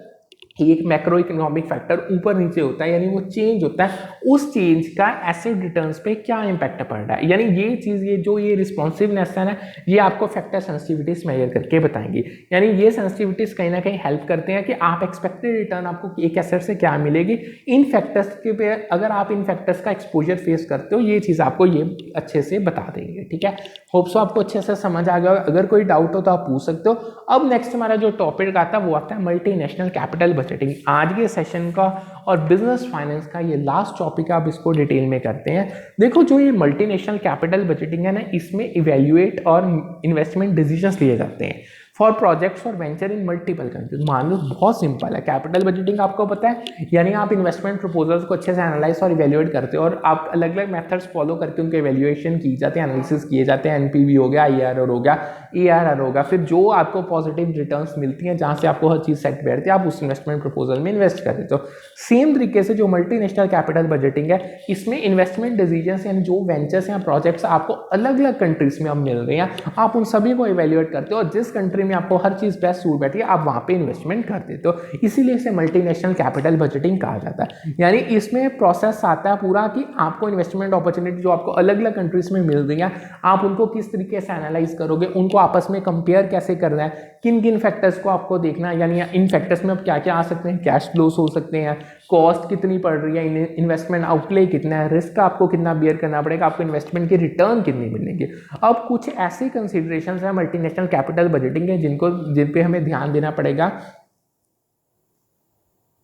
एक मैक्रो इकोनॉमिक फैक्टर ऊपर नीचे होता है यानी वो चेंज होता है, उस चेंज का एसेट रिटर्न्स पे क्या इंपैक्ट पड़ रहा है, यानी ये चीज ये रिस्पॉन्सिवनेस है ना ये आपको फैक्टर सेंसिटिविटीज मेजर करके बताएंगे। यानी ये सेंसिटिविटीज कहीं ना कहीं हेल्प करते हैं कि आप एक्सपेक्टेड रिटर्न आपको एक एसेट से क्या मिलेगी, इन फैक्टर्स के पे अगर आप इन फैक्टर्स का एक्सपोजर फेस करते हो ये चीज आपको ये अच्छे से बता देंगे, ठीक है। होप सो आपको अच्छे से समझ आ गया, अगर कोई डाउट हो तो आप पूछ सकते हो। अब नेक्स्ट हमारा जो टॉपिक आता है वो आता है मल्टीनेशनल कैपिटल बजटिंग। आज के सेशन का और बिजनेस फाइनेंस का ये लास्ट टॉपिक है, आप इसको डिटेल में करते हैं। देखो जो ये मल्टीनेशनल कैपिटल बजटिंग है ना इसमें इवैल्यूएट और इन्वेस्टमेंट डिसीजंस लिए जाते हैं फॉर प्रोजेक्ट्स और वेंचर इन मल्टीपल कंट्रीज। मान लो बहुत सिंपल है, कैपिटल बजटिंग आपको पता है यानी आप इन्वेस्टमेंट प्रपोजल्स को अच्छे से एनालाइज और इवैल्यूएट करते हो और आप अलग अलग मेथड्स फॉलो करके उनके इवैल्यूएशन की जाते हैं, एनालिसिस किए जाते हैं, एनपीवी हो गया, ईआरआर हो गया, ईआरआर होगा, फिर जो आपको पॉजिटिव रिटर्न्स मिलती हैं जहां से आपको हर चीज सेट बैठती है आप उस इन्वेस्टमेंट प्रपोजल में इन्वेस्ट कर देते हो। सेम तरीके से जो मल्टीनेशनल कैपिटल बजटिंग है इसमें इन्वेस्टमेंट डिसीजंस यानी जो वेंचर्स या प्रोजेक्ट्स आपको अलग अलग कंट्रीज में अब मिल रहे हैं आप उन सभी को इवैल्यूएट करते हो और जिस कंट्री में आपको हर चीज़ बेस्ट सूट बैठी है, आप वहाँ पे इन्वेस्टमेंट कर देते हो, इसीलिए इसे मल्टीनेशनल कैपिटल बजटिंग कहा जाता है। यानी इसमें प्रोसेस आता है पूरा कि आपको इन्वेस्टमेंट अपॉर्चुनिटी जो आपको अलग अलग कंट्रीज में मिल रही है, आप उनको किस तरीके से एनालाइज करोगे, उनको आपस में कंपेयर कैसे करना है, किन किन फैक्टर्स को आपको देखना है, यानी इन फैक्टर्स में अब क्या क्या आ सकते हैं, कैश फ्लोस हो सकते हैं, कॉस्ट कितनी पड़ रही है, इन्वेस्टमेंट आउटले कितना है, रिस्क आपको कितना बियर करना पड़ेगा, आपको इन्वेस्टमेंट की रिटर्न कितनी मिलेंगे। अब कुछ ऐसे कंसिडरेशन है मल्टीनेशनल कैपिटल बजटिंग के जिन पे हमें ध्यान देना पड़ेगा।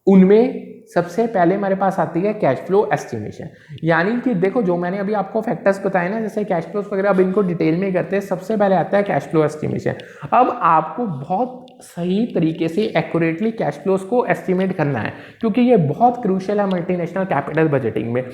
उनमें सबसे पहले हमारे पास आती है कैश फ्लो एस्टिमेशन, यानी कि देखो जो मैंने अभी आपको फैक्टर्स बताए ना, जैसे कैश फ्लोस वगैरह, अब इनको डिटेल में करते हैं। सबसे पहले आता है कैश फ्लो एस्टिमेशन। अब आपको बहुत सही तरीके से एक्यूरेटली कैश फ्लोस को एस्टिमेट करना है, क्योंकि ये बहुत क्रूशियल है मल्टीनेशनल कैपिटल बजटिंग में।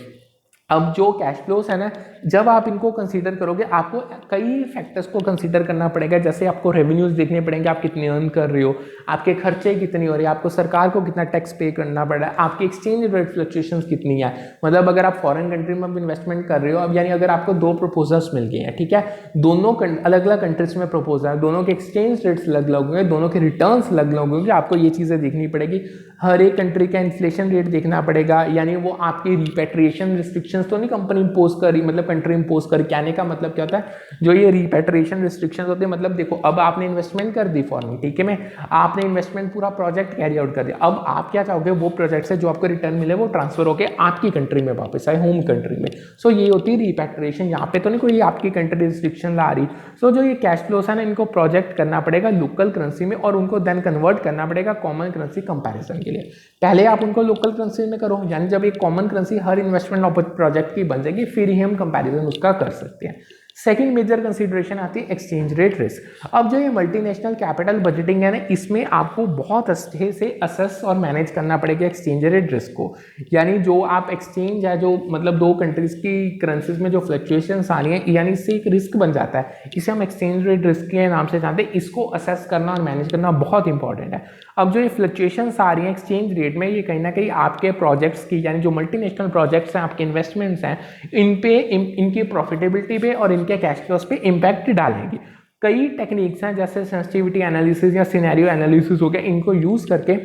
अब जो कैश फ्लोस है ना, जब आप इनको कंसीडर करोगे, आपको कई फैक्टर्स को कंसीडर करना पड़ेगा। जैसे आपको रेवेन्यूज देखने पड़ेंगे, आप कितने अर्न कर रहे हो, आपके खर्चे कितनी हो रही है, आपको सरकार को कितना टैक्स पे करना पड़ रहा है, आपकी एक्सचेंज रेट फ्लक्चुएशंस कितनी है। मतलब अगर आप फॉरेन कंट्री में इन्वेस्टमेंट कर रहे हो, अब यानी अगर आपको 2 प्रपोजल्स मिल गए हैं, ठीक है, दोनों अलग अलग कंट्रीज में प्रपोजल है, दोनों के एक्सचेंज रेट्स अलग अलग होंगे, दोनों के रिटर्न्स अलग अलग होंगे, आपको ये चीज़ें देखनी पड़ेगी। हर एक कंट्री का इन्फ्लेशन रेट देखना पड़ेगा, यानी वो आपकी रिपेट्रिएशन रिस्ट्रिक्शंस तो नहीं कंपनी इम्पोज करी, मतलब कंट्री इम्पोज करी। कहने का मतलब क्या होता है, जो ये रिपेट्रिएशन रिस्ट्रिक्शंस होते हैं, मतलब देखो अब आपने इन्वेस्टमेंट कर दी फॉरेन, ठीक है, में आपने इन्वेस्टमेंट पूरा प्रोजेक्ट कैरी आउट कर दिया, अब आप क्या चाहोगे, वो प्रोजेक्ट से जो आपको रिटर्न मिले वो ट्रांसफर होकर आपकी कंट्री में वापस आए, होम कंट्री में। सो ये होती है रिपेट्रिएशन। यहाँ पे तो नहीं कोई आपकी कंट्री रिस्ट्रिक्शन ला रही। सो जो ये कैश फ्लोस है ना, इनको प्रोजेक्ट करना पड़ेगा लोकल करेंसी में, और उनको देन कन्वर्ट करना पड़ेगा कॉमन करेंसी कंपैरिजन के लिए। पहले आप उनको लोकल करेंसी में करो, यानी जब एक कॉमन करेंसी हर इन्वेस्टमेंट प्रोजेक्ट की बन जाएगी, फिर ही हम कंपैरिजन उसका कर सकते हैं। सेकंड मेजर कंसीडरेशन आती है एक्सचेंज रेट रिस्क। अब जो ये मल्टीनेशनल कैपिटल बजटिंग है ना, इसमें आपको बहुत अच्छे से असेस और मैनेज करना पड़ेगा एक्सचेंज रेट रिस्क को। यानी जो आप एक्सचेंज है, जो मतलब 2 कंट्रीज की करेंसीज में जो फ्लक्चुएशंस आ रही है, यानी इससे एक रिस्क बन जाता है, इसे हम एक्सचेंज रेट रिस्क के नाम से जानते हैं। इसको असेस करना और मैनेज करना बहुत इंपॉर्टेंट है। अब जो ये फ्लक्चुएशंस आ रही हैं एक्सचेंज रेट में, ये कहीं ना कहीं आपके प्रोजेक्ट्स की, यानी जो मल्टीनेशनल प्रोजेक्ट्स हैं, आपके इन्वेस्टमेंट्स हैं, इन पे इनकी प्रॉफिटेबिलिटी पे और इनके कैश फ्लोस पे इम्पैक्ट डालेंगी। कई टेक्निक्स हैं, जैसे सेंसिटिविटी एनालिसिस या सिनेरियो एनालिसिस हो गया, इनको यूज करके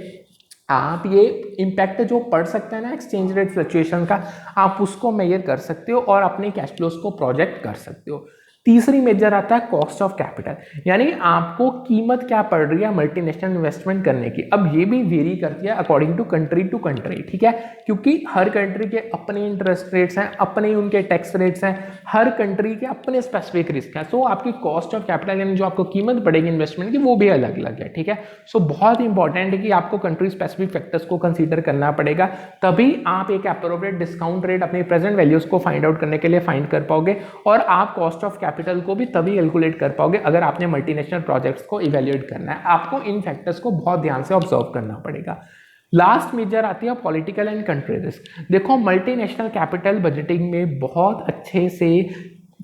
आप ये इम्पैक्ट जो पड़ सकता है ना एक्सचेंज रेट फ्लक्चुएशन का, आप उसको मेजर कर सकते हो और अपने कैश फ्लोस को प्रोजेक्ट कर सकते हो। तीसरी मेजर आता है कॉस्ट ऑफ कैपिटल, यानी आपको कीमत क्या पड़ रही है मल्टीनेशनल इन्वेस्टमेंट करने की। अब ये भी वेरी करती है अकॉर्डिंग टू कंट्री, ठीक है, क्योंकि हर कंट्री के अपने इंटरेस्ट रेट्स हैं, अपने उनके टैक्स रेट्स हैं, हर कंट्री के अपने स्पेसिफिक रिस्क हैं। सो आपकी कॉस्ट ऑफ कैपिटल यानी जो आपको कीमत पड़ेगी इन्वेस्टमेंट की, वो भी अलग अलग है, ठीक है। सो बहुत इंपॉर्टेंट है कि आपको कंट्री स्पेसिफिक फैक्टर्स को कंसीडर करना पड़ेगा, तभी आप एक एप्रोप्रिएट डिस्काउंट रेट अपनी प्रेजेंट वैल्यूज को फाइंड आउट करने के लिए फाइंड कर पाओगे, और आप कॉस्ट ऑफ कैपिटल को भी तभी कैलकुलेट कर पाओगे अगर आपने मल्टीनेशनल प्रोजेक्ट्स को इवैल्यूएट करना है। आपको इन फैक्टर्स को बहुत ध्यान से ऑब्जर्व करना पड़ेगा। लास्ट मेजर आती है पॉलिटिकल एंड कंट्री रिस्क। देखो मल्टीनेशनल कैपिटल बजटिंग में बहुत अच्छे से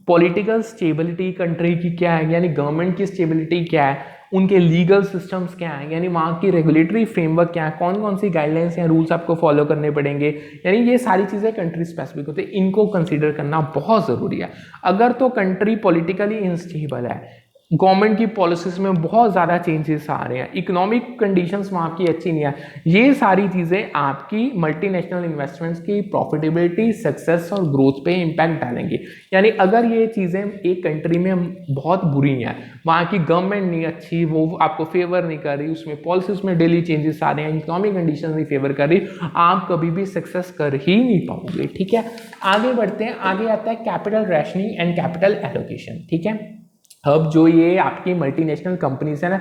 पॉलिटिकल स्टेबिलिटी कंट्री की क्या है, यानी गवर्नमेंट की स्टेबिलिटी क्या है, उनके लीगल सिस्टम्स क्या हैं, यानी वहाँ की रेगुलेटरी फ्रेमवर्क क्या है, कौन कौन सी गाइडलाइंस या रूल्स आपको फॉलो करने पड़ेंगे, यानी ये सारी चीज़ें कंट्री स्पेसिफिक होती है, इनको कंसीडर करना बहुत ज़रूरी है। अगर तो कंट्री पॉलिटिकली इनस्टेबल है, गवर्नमेंट की पॉलिसीज में बहुत ज़्यादा चेंजेस आ रहे हैं, इकोनॉमिक कंडीशंस वहाँ की अच्छी नहीं है, ये सारी चीज़ें आपकी मल्टीनेशनल इन्वेस्टमेंट्स की प्रॉफिटेबिलिटी, सक्सेस और ग्रोथ पे इम्पैक्ट डालेंगी। यानी अगर ये चीज़ें एक कंट्री में बहुत बुरी हैं, वहाँ की गवर्नमेंट नहीं अच्छी, वो आपको फेवर नहीं कर रही, उसमें पॉलिसीज में डेली चेंजेस आ रहे हैं, इकोनॉमिक कंडीशन नहीं फेवर कर रही, आप कभी भी सक्सेस कर ही नहीं पाओगे, ठीक है। आगे बढ़ते हैं, आगे आता है capital rationing and capital allocation, ठीक है। अब जो ये आपकी मल्टीनेशनल कंपनीज है ना,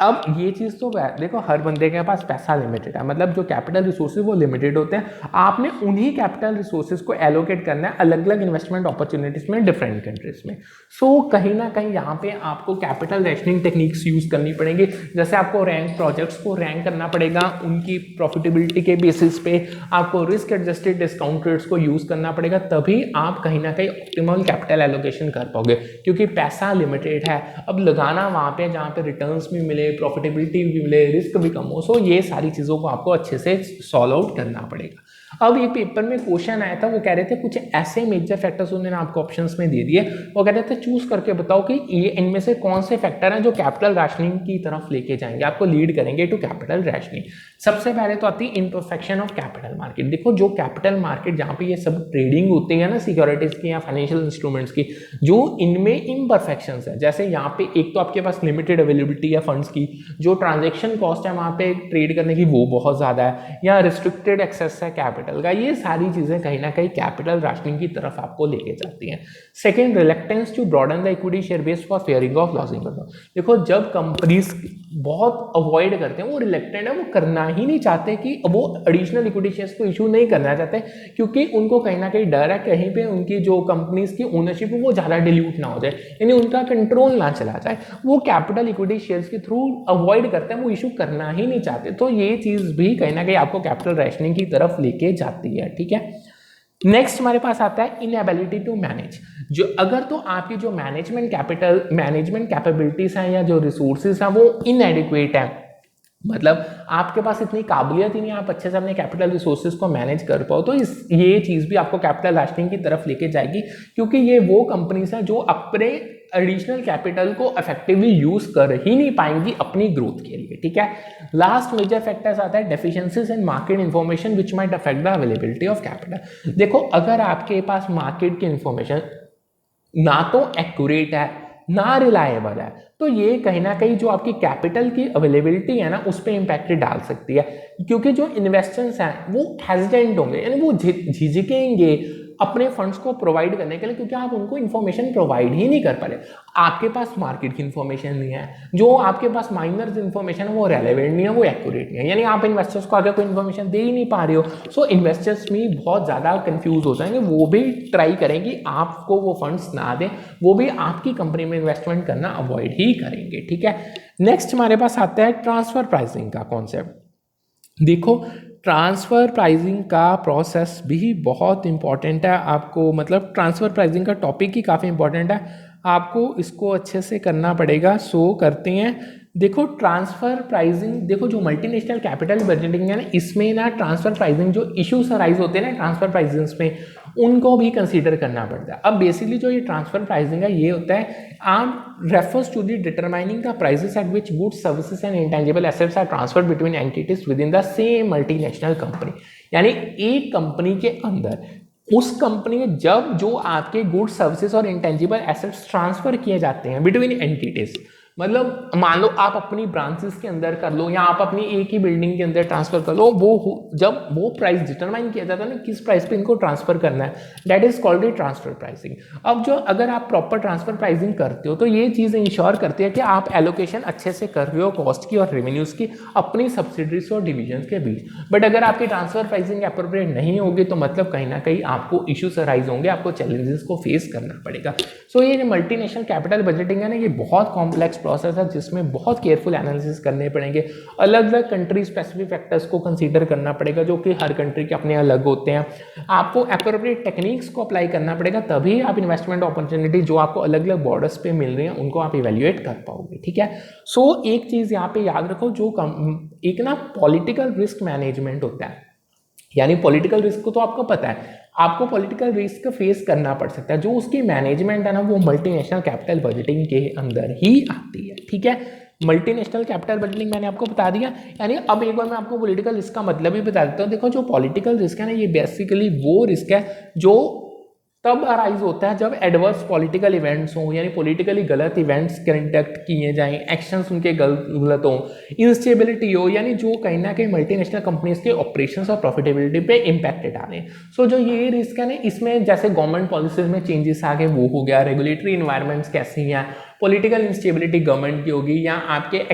अब ये चीज़ तो देखो हर बंदे के पास पैसा लिमिटेड है, मतलब जो कैपिटल रिसोर्सेज वो लिमिटेड होते हैं, आपने उन्हीं कैपिटल रिसोर्सेज को एलोकेट करना है अलग अलग इन्वेस्टमेंट अपॉर्चुनिटीज में डिफरेंट कंट्रीज में। सो कहीं ना कहीं यहाँ पे आपको कैपिटल रैशनिंग टेक्निक्स यूज करनी पड़ेगी, जैसे आपको रैंक प्रोजेक्ट्स को रैंक करना पड़ेगा उनकी प्रॉफिटेबिलिटी के बेसिस पे, आपको रिस्क एडजस्टेड डिस्काउंट रेट्स को यूज करना पड़ेगा, तभी आप कहीं ना कहीं ऑप्टिमल कैपिटल एलोकेशन कर पाओगे, क्योंकि पैसा लिमिटेड है। अब लगाना वहाँ पे जहाँ पे रिटर्न्स भी मिले, प्रॉफिटेबिलिटी भी मिले, रिस्क भी कम हो, सो ये सारी चीज़ों को आपको अच्छे से सॉल्व आउट करना पड़ेगा। अब एक पेपर में क्वेश्चन आया था, वो कह रहे थे कुछ ऐसे मेजर फैक्टर्स उन्होंने आपको ऑप्शंस में दे दिए, वो कह रहे थे चूज करके बताओ कि ये इनमें से कौन से फैक्टर हैं जो कैपिटल रैशनिंग की तरफ लेके जाएंगे, आपको लीड करेंगे टू कैपिटल रैशनिंग। सबसे पहले तो आती है इम्परफेक्शन ऑफ कैपिटल मार्केट। देखो जो कैपिटल मार्केट जहाँ पे ये सब ट्रेडिंग होती है ना सिक्योरिटीज की या फाइनेंशियल इंस्ट्रूमेंट्स की, जो इनमें इम्परफेक्शंस है, जैसे यहाँ पे एक तो आपके पास लिमिटेड अवेलेबिलिटी है फंड्स की, जो ट्रांजेक्शन कॉस्ट है वहाँ पे ट्रेड करने की वो बहुत ज़्यादा है, या रिस्ट्रिक्टेड एक्सेस है कैपिटल का, ये सारी चीज़ें कहीं ना कहीं कैपिटल राशनिंग की तरफ आपको लेके जाती हैं। Second, reluctance to broaden the equity share base for fearing of losing. देखो जब कंपनीज बहुत अवॉइड करते हैं, वो रिलेक्टेड है, वो करना ही नहीं चाहते कि वो एडिशनल इक्विटी शेयर्स को इशू नहीं करना चाहते, क्योंकि उनको कहीं ना कहीं डर है कहीं पे उनकी जो कंपनीज की ओनरशिप है वो ज़्यादा डिल्यूट ना हो जाए, यानी उनका कंट्रोल ना चला जाए, वो कैपिटल इक्विटी शेयर्स के थ्रू अवॉइड करते हैं, वो इशू करना ही नहीं चाहते। तो ये चीज़ भी कहीं ना कहीं आपको कैपिटल रैशनिंग की तरफ लेके जाती है, ठीक है। नेक्स्ट हमारे पास आता है इनएबिलिटी टू मैनेज। जो अगर तो आपकी जो मैनेजमेंट कैपेबिलिटीज हैं या जो रिसोर्सेज हैं वो इनएडिक्वेट है, मतलब आपके पास इतनी काबिलियत ही नहीं, आप अच्छे से अपने कैपिटल रिसोर्सेज को मैनेज कर पाओ, तो ये चीज़ भी आपको कैपिटल रैशनिंग की तरफ लेके जाएगी, क्योंकि ये वो कंपनीज हैं जो अपने एडिशनल कैपिटल को इफेक्टिवली यूज कर ही नहीं पाएंगी अपनी ग्रोथ के लिए, ठीक है। लास्ट मेजर फैक्टर्स आता है deficiencies in market information which might affect the availability of capital. देखो अगर आपके पास मार्केट की इंफॉर्मेशन ना तो एक्यूरेट है ना रिलायबल है, तो ये कहीं ना कहीं जो आपकी कैपिटल की अवेलेबिलिटी है ना उस पर इम्पैक्ट डाल सकती है, क्योंकि जो इन्वेस्टर्स हैं वो हेजिटेंट होंगे, यानी वो झिझकेंगे अपने फंड्स को प्रोवाइड करने के लिए, क्योंकि आप उनको इन्फॉर्मेशन प्रोवाइड ही नहीं कर पा रहे। आपके पास मार्केट की इन्फॉर्मेशन नहीं है, जो आपके पास माइनर इन्फॉर्मेशन है वो रेलेवेंट नहीं है, वो एक्यूरेट नहीं है, यानी आप इन्वेस्टर्स को आगे कोई इन्फॉर्मेशन दे ही नहीं पा रहे हो। सो इन्वेस्टर्स भी बहुत ज़्यादा कंफ्यूज हो जाएंगे, वो भी ट्राई करेंगे आपको वो फंड्स ना दें, वो भी आपकी कंपनी में इन्वेस्टमेंट करना अवॉइड ही करेंगे, ठीक है। नेक्स्ट हमारे पास आता है ट्रांसफर प्राइसिंग का कॉन्सेप्ट। देखो ट्रांसफ़र प्राइसिंग का प्रोसेस भी बहुत इंपॉर्टेंट है आपको, मतलब ट्रांसफ़र प्राइसिंग का टॉपिक ही काफ़ी इंपॉर्टेंट है, आपको इसको अच्छे से करना पड़ेगा। सो करते हैं, देखो ट्रांसफ़र प्राइसिंग, देखो जो मल्टीनेशनल कैपिटल बजटिंग है ना, इसमें ना ट्रांसफ़र प्राइसिंग जो इश्यूज अराइज होते हैं ना ट्रांसफ़र प्राइसिंग में, उनको भी कंसीडर करना पड़ता है। अब बेसिकली जो ये ट्रांसफ़र प्राइसिंग है ये होता है, आप refers to the determining the prices at which goods services and intangible assets are transferred between entities within the same multinational company. यानी एक कंपनी के अंदर उस कंपनी में जब जो आपके गुड्स सर्विसेज और इंटेंजिबल एसेट्स ट्रांसफर किए जाते हैं बिटवीन एंटिटीज, मतलब मान लो आप अपनी ब्रांचेस के अंदर कर लो या आप अपनी एक ही बिल्डिंग के अंदर ट्रांसफर कर लो, वो जब वो प्राइस डिटरमाइन किया जाता है ना किस प्राइस पे इनको ट्रांसफर करना है, that is called the transfer pricing. अब जो अगर आप प्रॉपर ट्रांसफर प्राइसिंग करते हो तो ये चीज़ इंश्योर करती है कि आप एलोकेशन अच्छे से कर रहे हो कॉस्ट की और रेवेन्यूज की अपनी सब्सिडरीज और डिविजन के बीच। बट अगर आपकी ट्रांसफर प्राइसिंग अप्रोप्रिएट नहीं होगी तो मतलब कहीं ना कहीं आपको इश्यूज अराइज होंगे, आपको चैलेंजेस को फेस करना पड़ेगा। सो ये मल्टीनेशनल कैपिटल बजटिंग है ना, ये बहुत कॉम्प्लेक्स प्रोसेस है जिसमें बहुत केयरफुल एनालिसिस करने पड़ेंगे, अलग अलग कंट्री स्पेसिफिक फैक्टर्स को कंसीडर करना पड़ेगा जो कि हर कंट्री के अपने अलग होते हैं, आपको एप्रोप्रिएट टेक्निक्स को अप्लाई करना पड़ेगा, तभी आप इन्वेस्टमेंट अपॉर्चुनिटी जो आपको अलग अलग बॉर्डर्स पे मिल रही हैं उनको आप इवेल्युएट कर पाओगे, ठीक है। सो एक चीज़ यहाँ पे याद रखो, जो एक ना पॉलिटिकल रिस्क मैनेजमेंट होता है, यानी पॉलिटिकल रिस्क को तो आपको पता है, आपको पॉलिटिकल रिस्क फेस करना पड़ सकता है, जो उसकी मैनेजमेंट है ना वो मल्टीनेशनल कैपिटल बजटिंग के अंदर ही आती है, ठीक है। मल्टीनेशनल कैपिटल बजटिंग मैंने आपको बता दिया, यानी अब एक बार मैं आपको पॉलिटिकल रिस्क का मतलब भी बता देता हूँ। देखो जो पॉलिटिकल रिस्क है ना, ये बेसिकली वो रिस्क है जो तब अराइज होता है जब एडवर्स पॉलिटिकल इवेंट्स हों, यानी पॉलिटिकली गलत इवेंट्स कंडक्ट किए जाएं, एक्शंस उनके गलत हों, इंस्टेबिलिटी हो, यानी जो कहीं ना कहीं मल्टीनेशनल कंपनीज के ऑपरेशंस और प्रॉफिटेबिलिटी पे इम्पैक्ट डालें। सो जो ये रिस्क है ना, इसमें जैसे गवर्नमेंट पॉलिसीज में चेंजेस आ गए वो हो गया, रेगुलेटरी इन्वायरमेंट्स कैसी हैं, पॉलिटिकल इंस्टेबिलिटी गवर्नमेंट की होगी, या आपके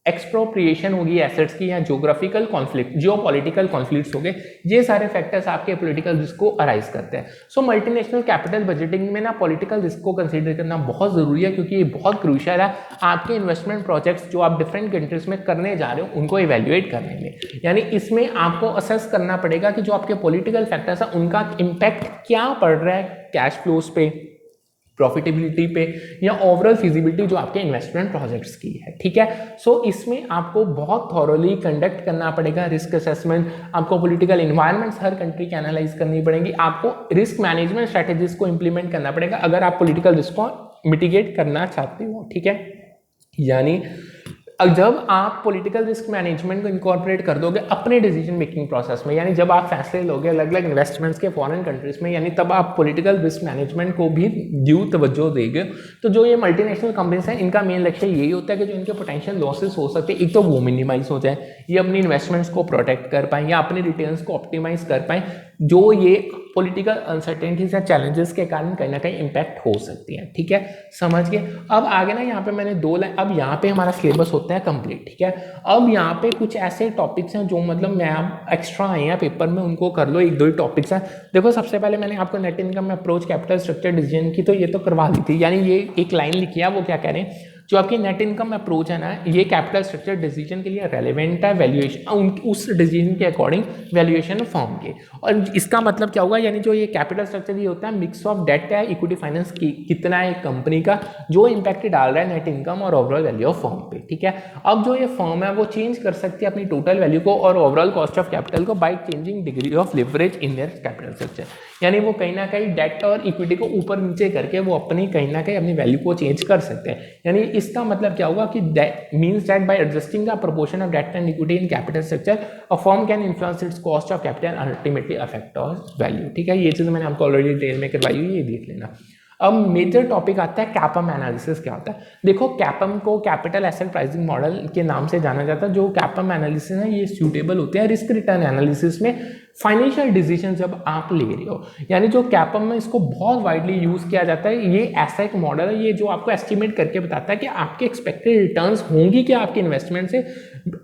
एक्सप्रोप्रिएशन होगी एसेट्स की, या ज्योग्राफिकल कॉन्फ्लिक्ट जियोपॉलिटिकल कॉन्फ्लिक्ट्स हो गए, ये सारे फैक्टर्स आपके पॉलिटिकल रिस्क को अराइज करते हैं। सो मल्टीनेशनल कैपिटल बजटिंग में ना पॉलिटिकल रिस्क को कंसीडर करना बहुत ज़रूरी है, क्योंकि ये बहुत क्रूशियल है आपके इन्वेस्टमेंट प्रोजेक्ट्स जो आप डिफरेंट कंट्रीज में करने जा रहे हो उनको इवेल्युएट करने में। यानी इसमें आपको असेस करना पड़ेगा कि जो आपके पॉलिटिकल फैक्टर्स हैं उनका इम्पैक्ट क्या पड़ रहा है कैश फ्लोज पे, प्रॉफिटेबिलिटी पे या ओवरऑल फिजिबिलिटी जो आपके इन्वेस्टमेंट प्रोजेक्ट्स की है, ठीक है। सो इसमें आपको बहुत थॉरोली कंडक्ट करना पड़ेगा रिस्क असेसमेंट, आपको पॉलिटिकल इन्वायरमेंट्स हर कंट्री की एनालाइज करनी पड़ेगी, आपको रिस्क मैनेजमेंट स्ट्रेटेजीज को इंप्लीमेंट करना पड़ेगा अगर आप पॉलिटिकल रिस्क को मिटिगेट करना चाहते हो, ठीक है। यानी जब आप पॉलिटिकल रिस्क मैनेजमेंट को इनकॉर्पोरेट कर दोगे अपने डिसीजन मेकिंग प्रोसेस में, यानी जब आप फैसले लोगे अलग अलग इन्वेस्टमेंट्स के फॉरेन कंट्रीज में, यानी तब आप पॉलिटिकल रिस्क मैनेजमेंट को भी ड्यू तवज्जो देंगे। तो जो ये मल्टीनेशनल कंपनीज हैं इनका मेन लक्ष्य यही होता है कि जो इनके पोटेंशियल लॉसेस हो सकते हैं एक तो वो मिनिमाइज हो जाए, ये अपनी इन्वेस्टमेंट्स को प्रोटेक्ट कर पाएँ या अपने रिटर्न्स को ऑप्टिमाइज कर पाएँ जो ये पॉलिटिकल अनसर्टेनिटीज या चैलेंजेस के कारण कहीं ना कहीं इंपैक्ट हो सकती है, ठीक है। समझ गए। अब आगे ना यहाँ पे मैंने 2 लाइन, अब यहाँ पे हमारा सिलेबस होता है कंप्लीट, ठीक है। अब यहाँ पे कुछ ऐसे टॉपिक्स हैं जो मतलब मैं आप एक्स्ट्रा आए हैं पेपर में, उनको कर लो, 1-2 ही टॉपिक्स हैं। देखो सबसे पहले मैंने आपको net income approach capital structure decision की तो ये तो करवा दी थी, यानी ये एक लाइन लिखी है, वो क्या कह रहे हैं, जो आपकी नेट इनकम अप्रोच है ना, ये कैपिटल स्ट्रक्चर डिसीजन के लिए रेलेवेंट है, वैल्यूएशन उस डिसीजन के अकॉर्डिंग वैल्यूएशन फॉर्म के। और इसका मतलब क्या होगा, यानी जो ये कैपिटल स्ट्रक्चर ये होता है मिक्स ऑफ डेट है इक्विटी फाइनेंस की कितना है एक कंपनी का, जो इम्पैक्ट डाल रहा है नेट इनकम और ओवरऑल वैल्यू ऑफ फर्म पे, ठीक है। अब जो ये फर्म है वो चेंज कर सकती है अपनी टोटल वैल्यू को और ओवरऑल कॉस्ट ऑफ कैपिटल को by changing degree of leverage in their capital structure, यानी वो कहीं ना कहीं डेट और इक्विटी को ऊपर नीचे करके वो अपनी कहीं ना कहीं अपनी वैल्यू को चेंज कर सकते हैं। यानी इसका मतलब क्या होगा कि means that by adjusting the proportion of debt and equity in capital structure a firm can influence its cost of capital and ultimately affect value, ठीक है। ये चीज़ मैंने आपको ऑलरेडी डिटेल में करवाई हुई, ये देख लेना। अब मेजर टॉपिक आता है कैपम एनालिसिस। क्या होता है, देखो कैपम को कैपिटल एसेट प्राइसिंग मॉडल के नाम से जाना जाता है। जो कैपम एनालिसिस है ये सूटेबल होते हैं रिस्क रिटर्न एनालिसिस में, फाइनेंशियल डिसीजन जब आप ले रहे हो, यानी जो कैपम में इसको बहुत वाइडली यूज किया जाता है। ये ऐसा एक मॉडल है ये जो आपको एस्टिमेट करके बताता है कि आपके एक्सपेक्टेड रिटर्न्स होंगी क्या आपके इन्वेस्टमेंट से।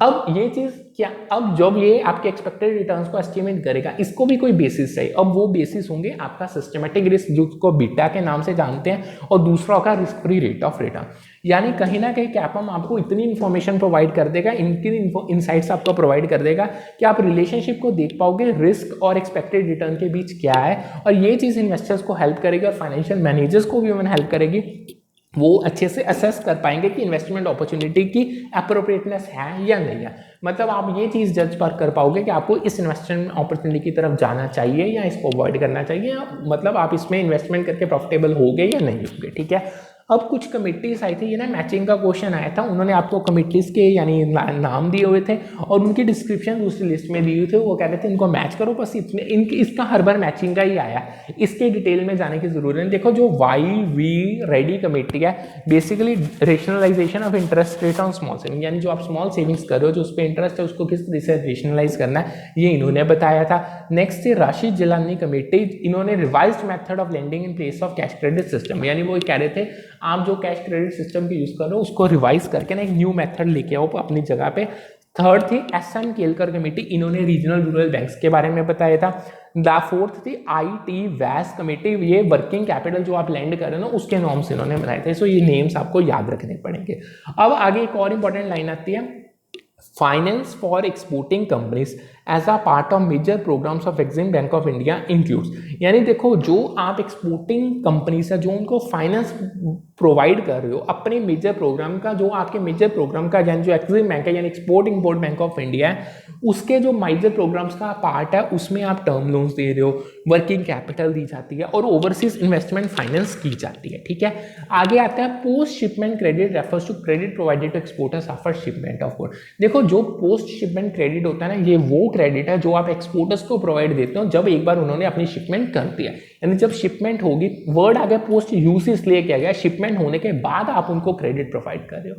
अब ये चीज क्या, अब जब ये आपके एक्सपेक्टेड रिटर्न्स को एस्टिमेट करेगा इसको भी कोई बेसिस चाहिए। अब वो बेसिस होंगे आपका सिस्टमेटिक रिस्क जिसको बीटा के नाम से जानते हैं, और दूसरा होगा risk free rate of return. यानी कहीं ना कहीं कैपम आपको इतनी इन्फॉर्मेशन प्रोवाइड कर देगा, इनकी इनसाइट्स आपको प्रोवाइड कर देगा कि आप रिलेशनशिप को देख पाओगे रिस्क और एक्सपेक्टेड रिटर्न के बीच क्या है। और ये चीज़ इन्वेस्टर्स को हेल्प करेगी और फाइनेंशियल मैनेजर्स को भी हेल्प करेगी, वो अच्छे से असेस कर पाएंगे कि इन्वेस्टमेंट अपॉर्चुनिटी की अप्रोप्रिएटनेस है या नहीं है। मतलब आप ये चीज़ जज पर कर पाओगे कि आपको इस इन्वेस्टमेंट अपॉर्चुनिटी की तरफ जाना चाहिए या इसको अवॉइड करना चाहिए, या मतलब आप इसमें इन्वेस्टमेंट करके प्रॉफिटेबल होगे या नहीं होगे, ठीक है। अब कुछ कमिटीज आई थी, ये ना मैचिंग का क्वेश्चन आया था, उन्होंने आपको कमिटीज के यानी नाम दिए हुए थे और उनकी डिस्क्रिप्शन दूसरी लिस्ट में दी हुई थी। वो कह रहे थे इनको मैच करो, बस इतने इनकी इसका हर बार मैचिंग का ही आया, इसके डिटेल में जाने की जरूरत नहीं। देखो जो YV रेडी कमेटी है basically rationalization of interest rate on small saving, यानी जो आप स्मॉल सेविंग्स कर रहे हो जो उस पर इंटरेस्ट है उसको किस तरह से रेशनलाइज करना है, ये इन्होंने बताया था। नेक्स्ट है राशिद जिलानी कमेटी, इन्होंने revised method of lending in place of cash credit system, यानी वो कह रहे थे आप जो कैश क्रेडिट सिस्टम की यूज कर रहे हो उसको रिवाइज करके ना एक न्यू मेथड लेके आओ अपनी जगह पे। थर्ड थी SM केलकर कमेटी, इन्होंने रीजनल रूरल बैंक्स के बारे में बताया था। द फोर्थ थी IT वैस कमेटी, ये वर्किंग कैपिटल जो आप लैंड कर रहे हो ना उसके नॉर्म्स इन्होंने बनाए थे। सो ये नेम्स आपको याद रखने पड़ेंगे। अब आगे एक और इंपॉर्टेंट लाइन आती है, finance for exporting companies as a part of major programmes of Exim bank of India includes, यानी देखो जो आप एक्सपोर्टिंग कंपनीज है जो उनको फाइनेंस प्रोवाइड कर रहे हो अपने मेजर प्रोग्राम का, जो आपके मेजर प्रोग्राम का यानी जो एक्सिम बैंक है यानी export import bank of India है, उसके जो मेजर प्रोग्राम्स का पार्ट है उसमें आप टर्म लोन्स दे रहे हो, वर्किंग कैपिटल दी जाती है और ओवरसीज इन्वेस्टमेंट फाइनेंस की जाती है, ठीक है। आगे आता है post shipment credit refers to credit provided to exporters after shipment of good. देखो जो पोस्ट शिपमेंट क्रेडिट होता है ना, ये वो क्रेडिट है जो आप एक्सपोर्टर्स को प्रोवाइड देते हो जब एक बार उन्होंने अपनी शिपमेंट कर दिया, यानी जब शिपमेंट होगी, वर्ड आगे पोस्ट यूज इसलिए किया गया, शिपमेंट होने के बाद आप उनको क्रेडिट प्रोवाइड कर रहे हो।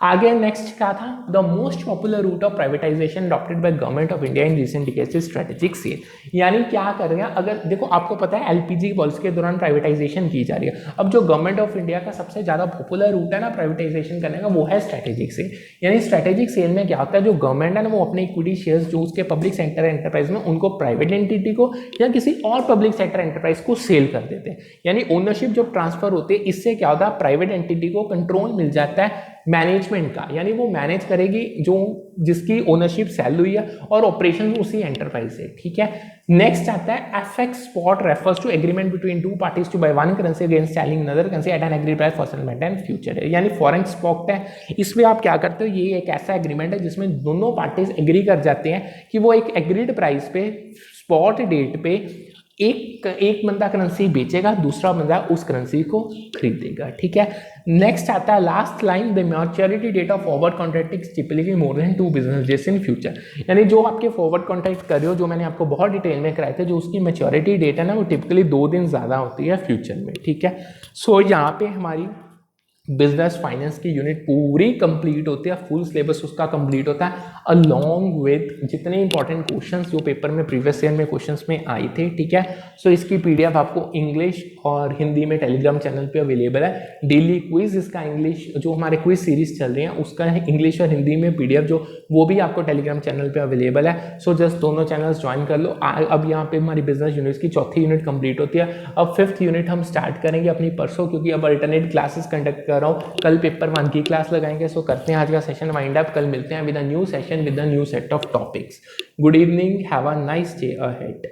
आगे नेक्स्ट क्या था, the most popular route of privatization adopted by government of India in recent decades is strategic sale, यानी क्या कर रहे हैं, अगर देखो आपको पता है LPG पॉलिसी के दौरान प्राइवेटाइजेशन की जा रही है। अब जो गवर्नमेंट ऑफ इंडिया का सबसे ज्यादा पॉपुलर रूट है ना प्राइवेटाइजेशन करने का, वो है स्ट्रेटेजिक सेल। यानी स्ट्रेटेजिक सेल में क्या होता है, जो गवर्नमेंट है ना वो अपने इक्विटी शेयर्स जो उसके पब्लिक सेक्टर एंटरप्राइज में उनको प्राइवेट एंटिटी को या किसी और पब्लिक सेक्टर एंटरप्राइज को सेल कर देते हैं। यानी ओनरशिप जब ट्रांसफर होती है इससे क्या होता है, प्राइवेट एंटिटी को कंट्रोल मिल जाता है मैनेजमेंट का, यानी वो मैनेज करेगी जो जिसकी ओनरशिप सेल हुई है और ऑपरेशन उसी एंटरप्राइज से, ठीक है। नेक्स्ट आता है FX spot refers to agreement between two parties to buy one currency against selling another currency at an agreed price for settlement and future है, यानी फॉरेन स्पॉट है। इसमें आप क्या करते हो, ये एक ऐसा एग्रीमेंट है जिसमें दोनों पार्टीज एग्री कर जाते हैं कि वो एक एग्रीड प्राइस पे स्पॉट डेट पे एक बंदा करेंसी बेचेगा, दूसरा बंदा उस करेंसी को खरीदेगा, ठीक है। नेक्स्ट आता है last line, the maturity date of forward contract is typically more than 2 business days in future, यानी जो आपके फॉरवर्ड कॉन्ट्रैक्ट कर रहे हो, जो मैंने आपको बहुत डिटेल में कराए थे, जो उसकी मैच्योरिटी डेट है ना, वो टिपिकली 2 दिन ज़्यादा होती है फ्यूचर में, ठीक है। सो यहाँ पे हमारी बिजनेस फाइनेंस की यूनिट पूरी कंप्लीट होती है, फुल सिलेबस उसका कंप्लीट होता है अलॉन्ग विद जितने इंपॉर्टेंट क्वेश्चंस जो पेपर में प्रीवियस ईयर में क्वेश्चंस में आए थे, ठीक है। सो इसकी पीडीएफ आपको इंग्लिश और हिंदी में टेलीग्राम चैनल पे अवेलेबल है। डेली क्विज इसका इंग्लिश जो हमारे क्विज सीरीज चल रही है उसका इंग्लिश और हिंदी में पीडीएफ जो वो भी आपको टेलीग्राम चैनल पे अवेलेबल है। सो जस्ट दोनों चैनल्स ज्वाइन कर लो। अब यहाँ पे हमारी बिजनेस यूनिट की चौथी यूनिट कंप्लीट होती है। अब 5th यूनिट हम स्टार्ट करेंगे अपनी परसों, क्योंकि अब अल्टरनेट क्लासेस कंडक्ट कर रहा हूँ। कल पेपर 1 की क्लास लगाएंगे। सो करते हैं आज का सेशन वाइंड अप। कल मिलते हैं with a new session with a new set of topics. Good evening, have a nice day ahead.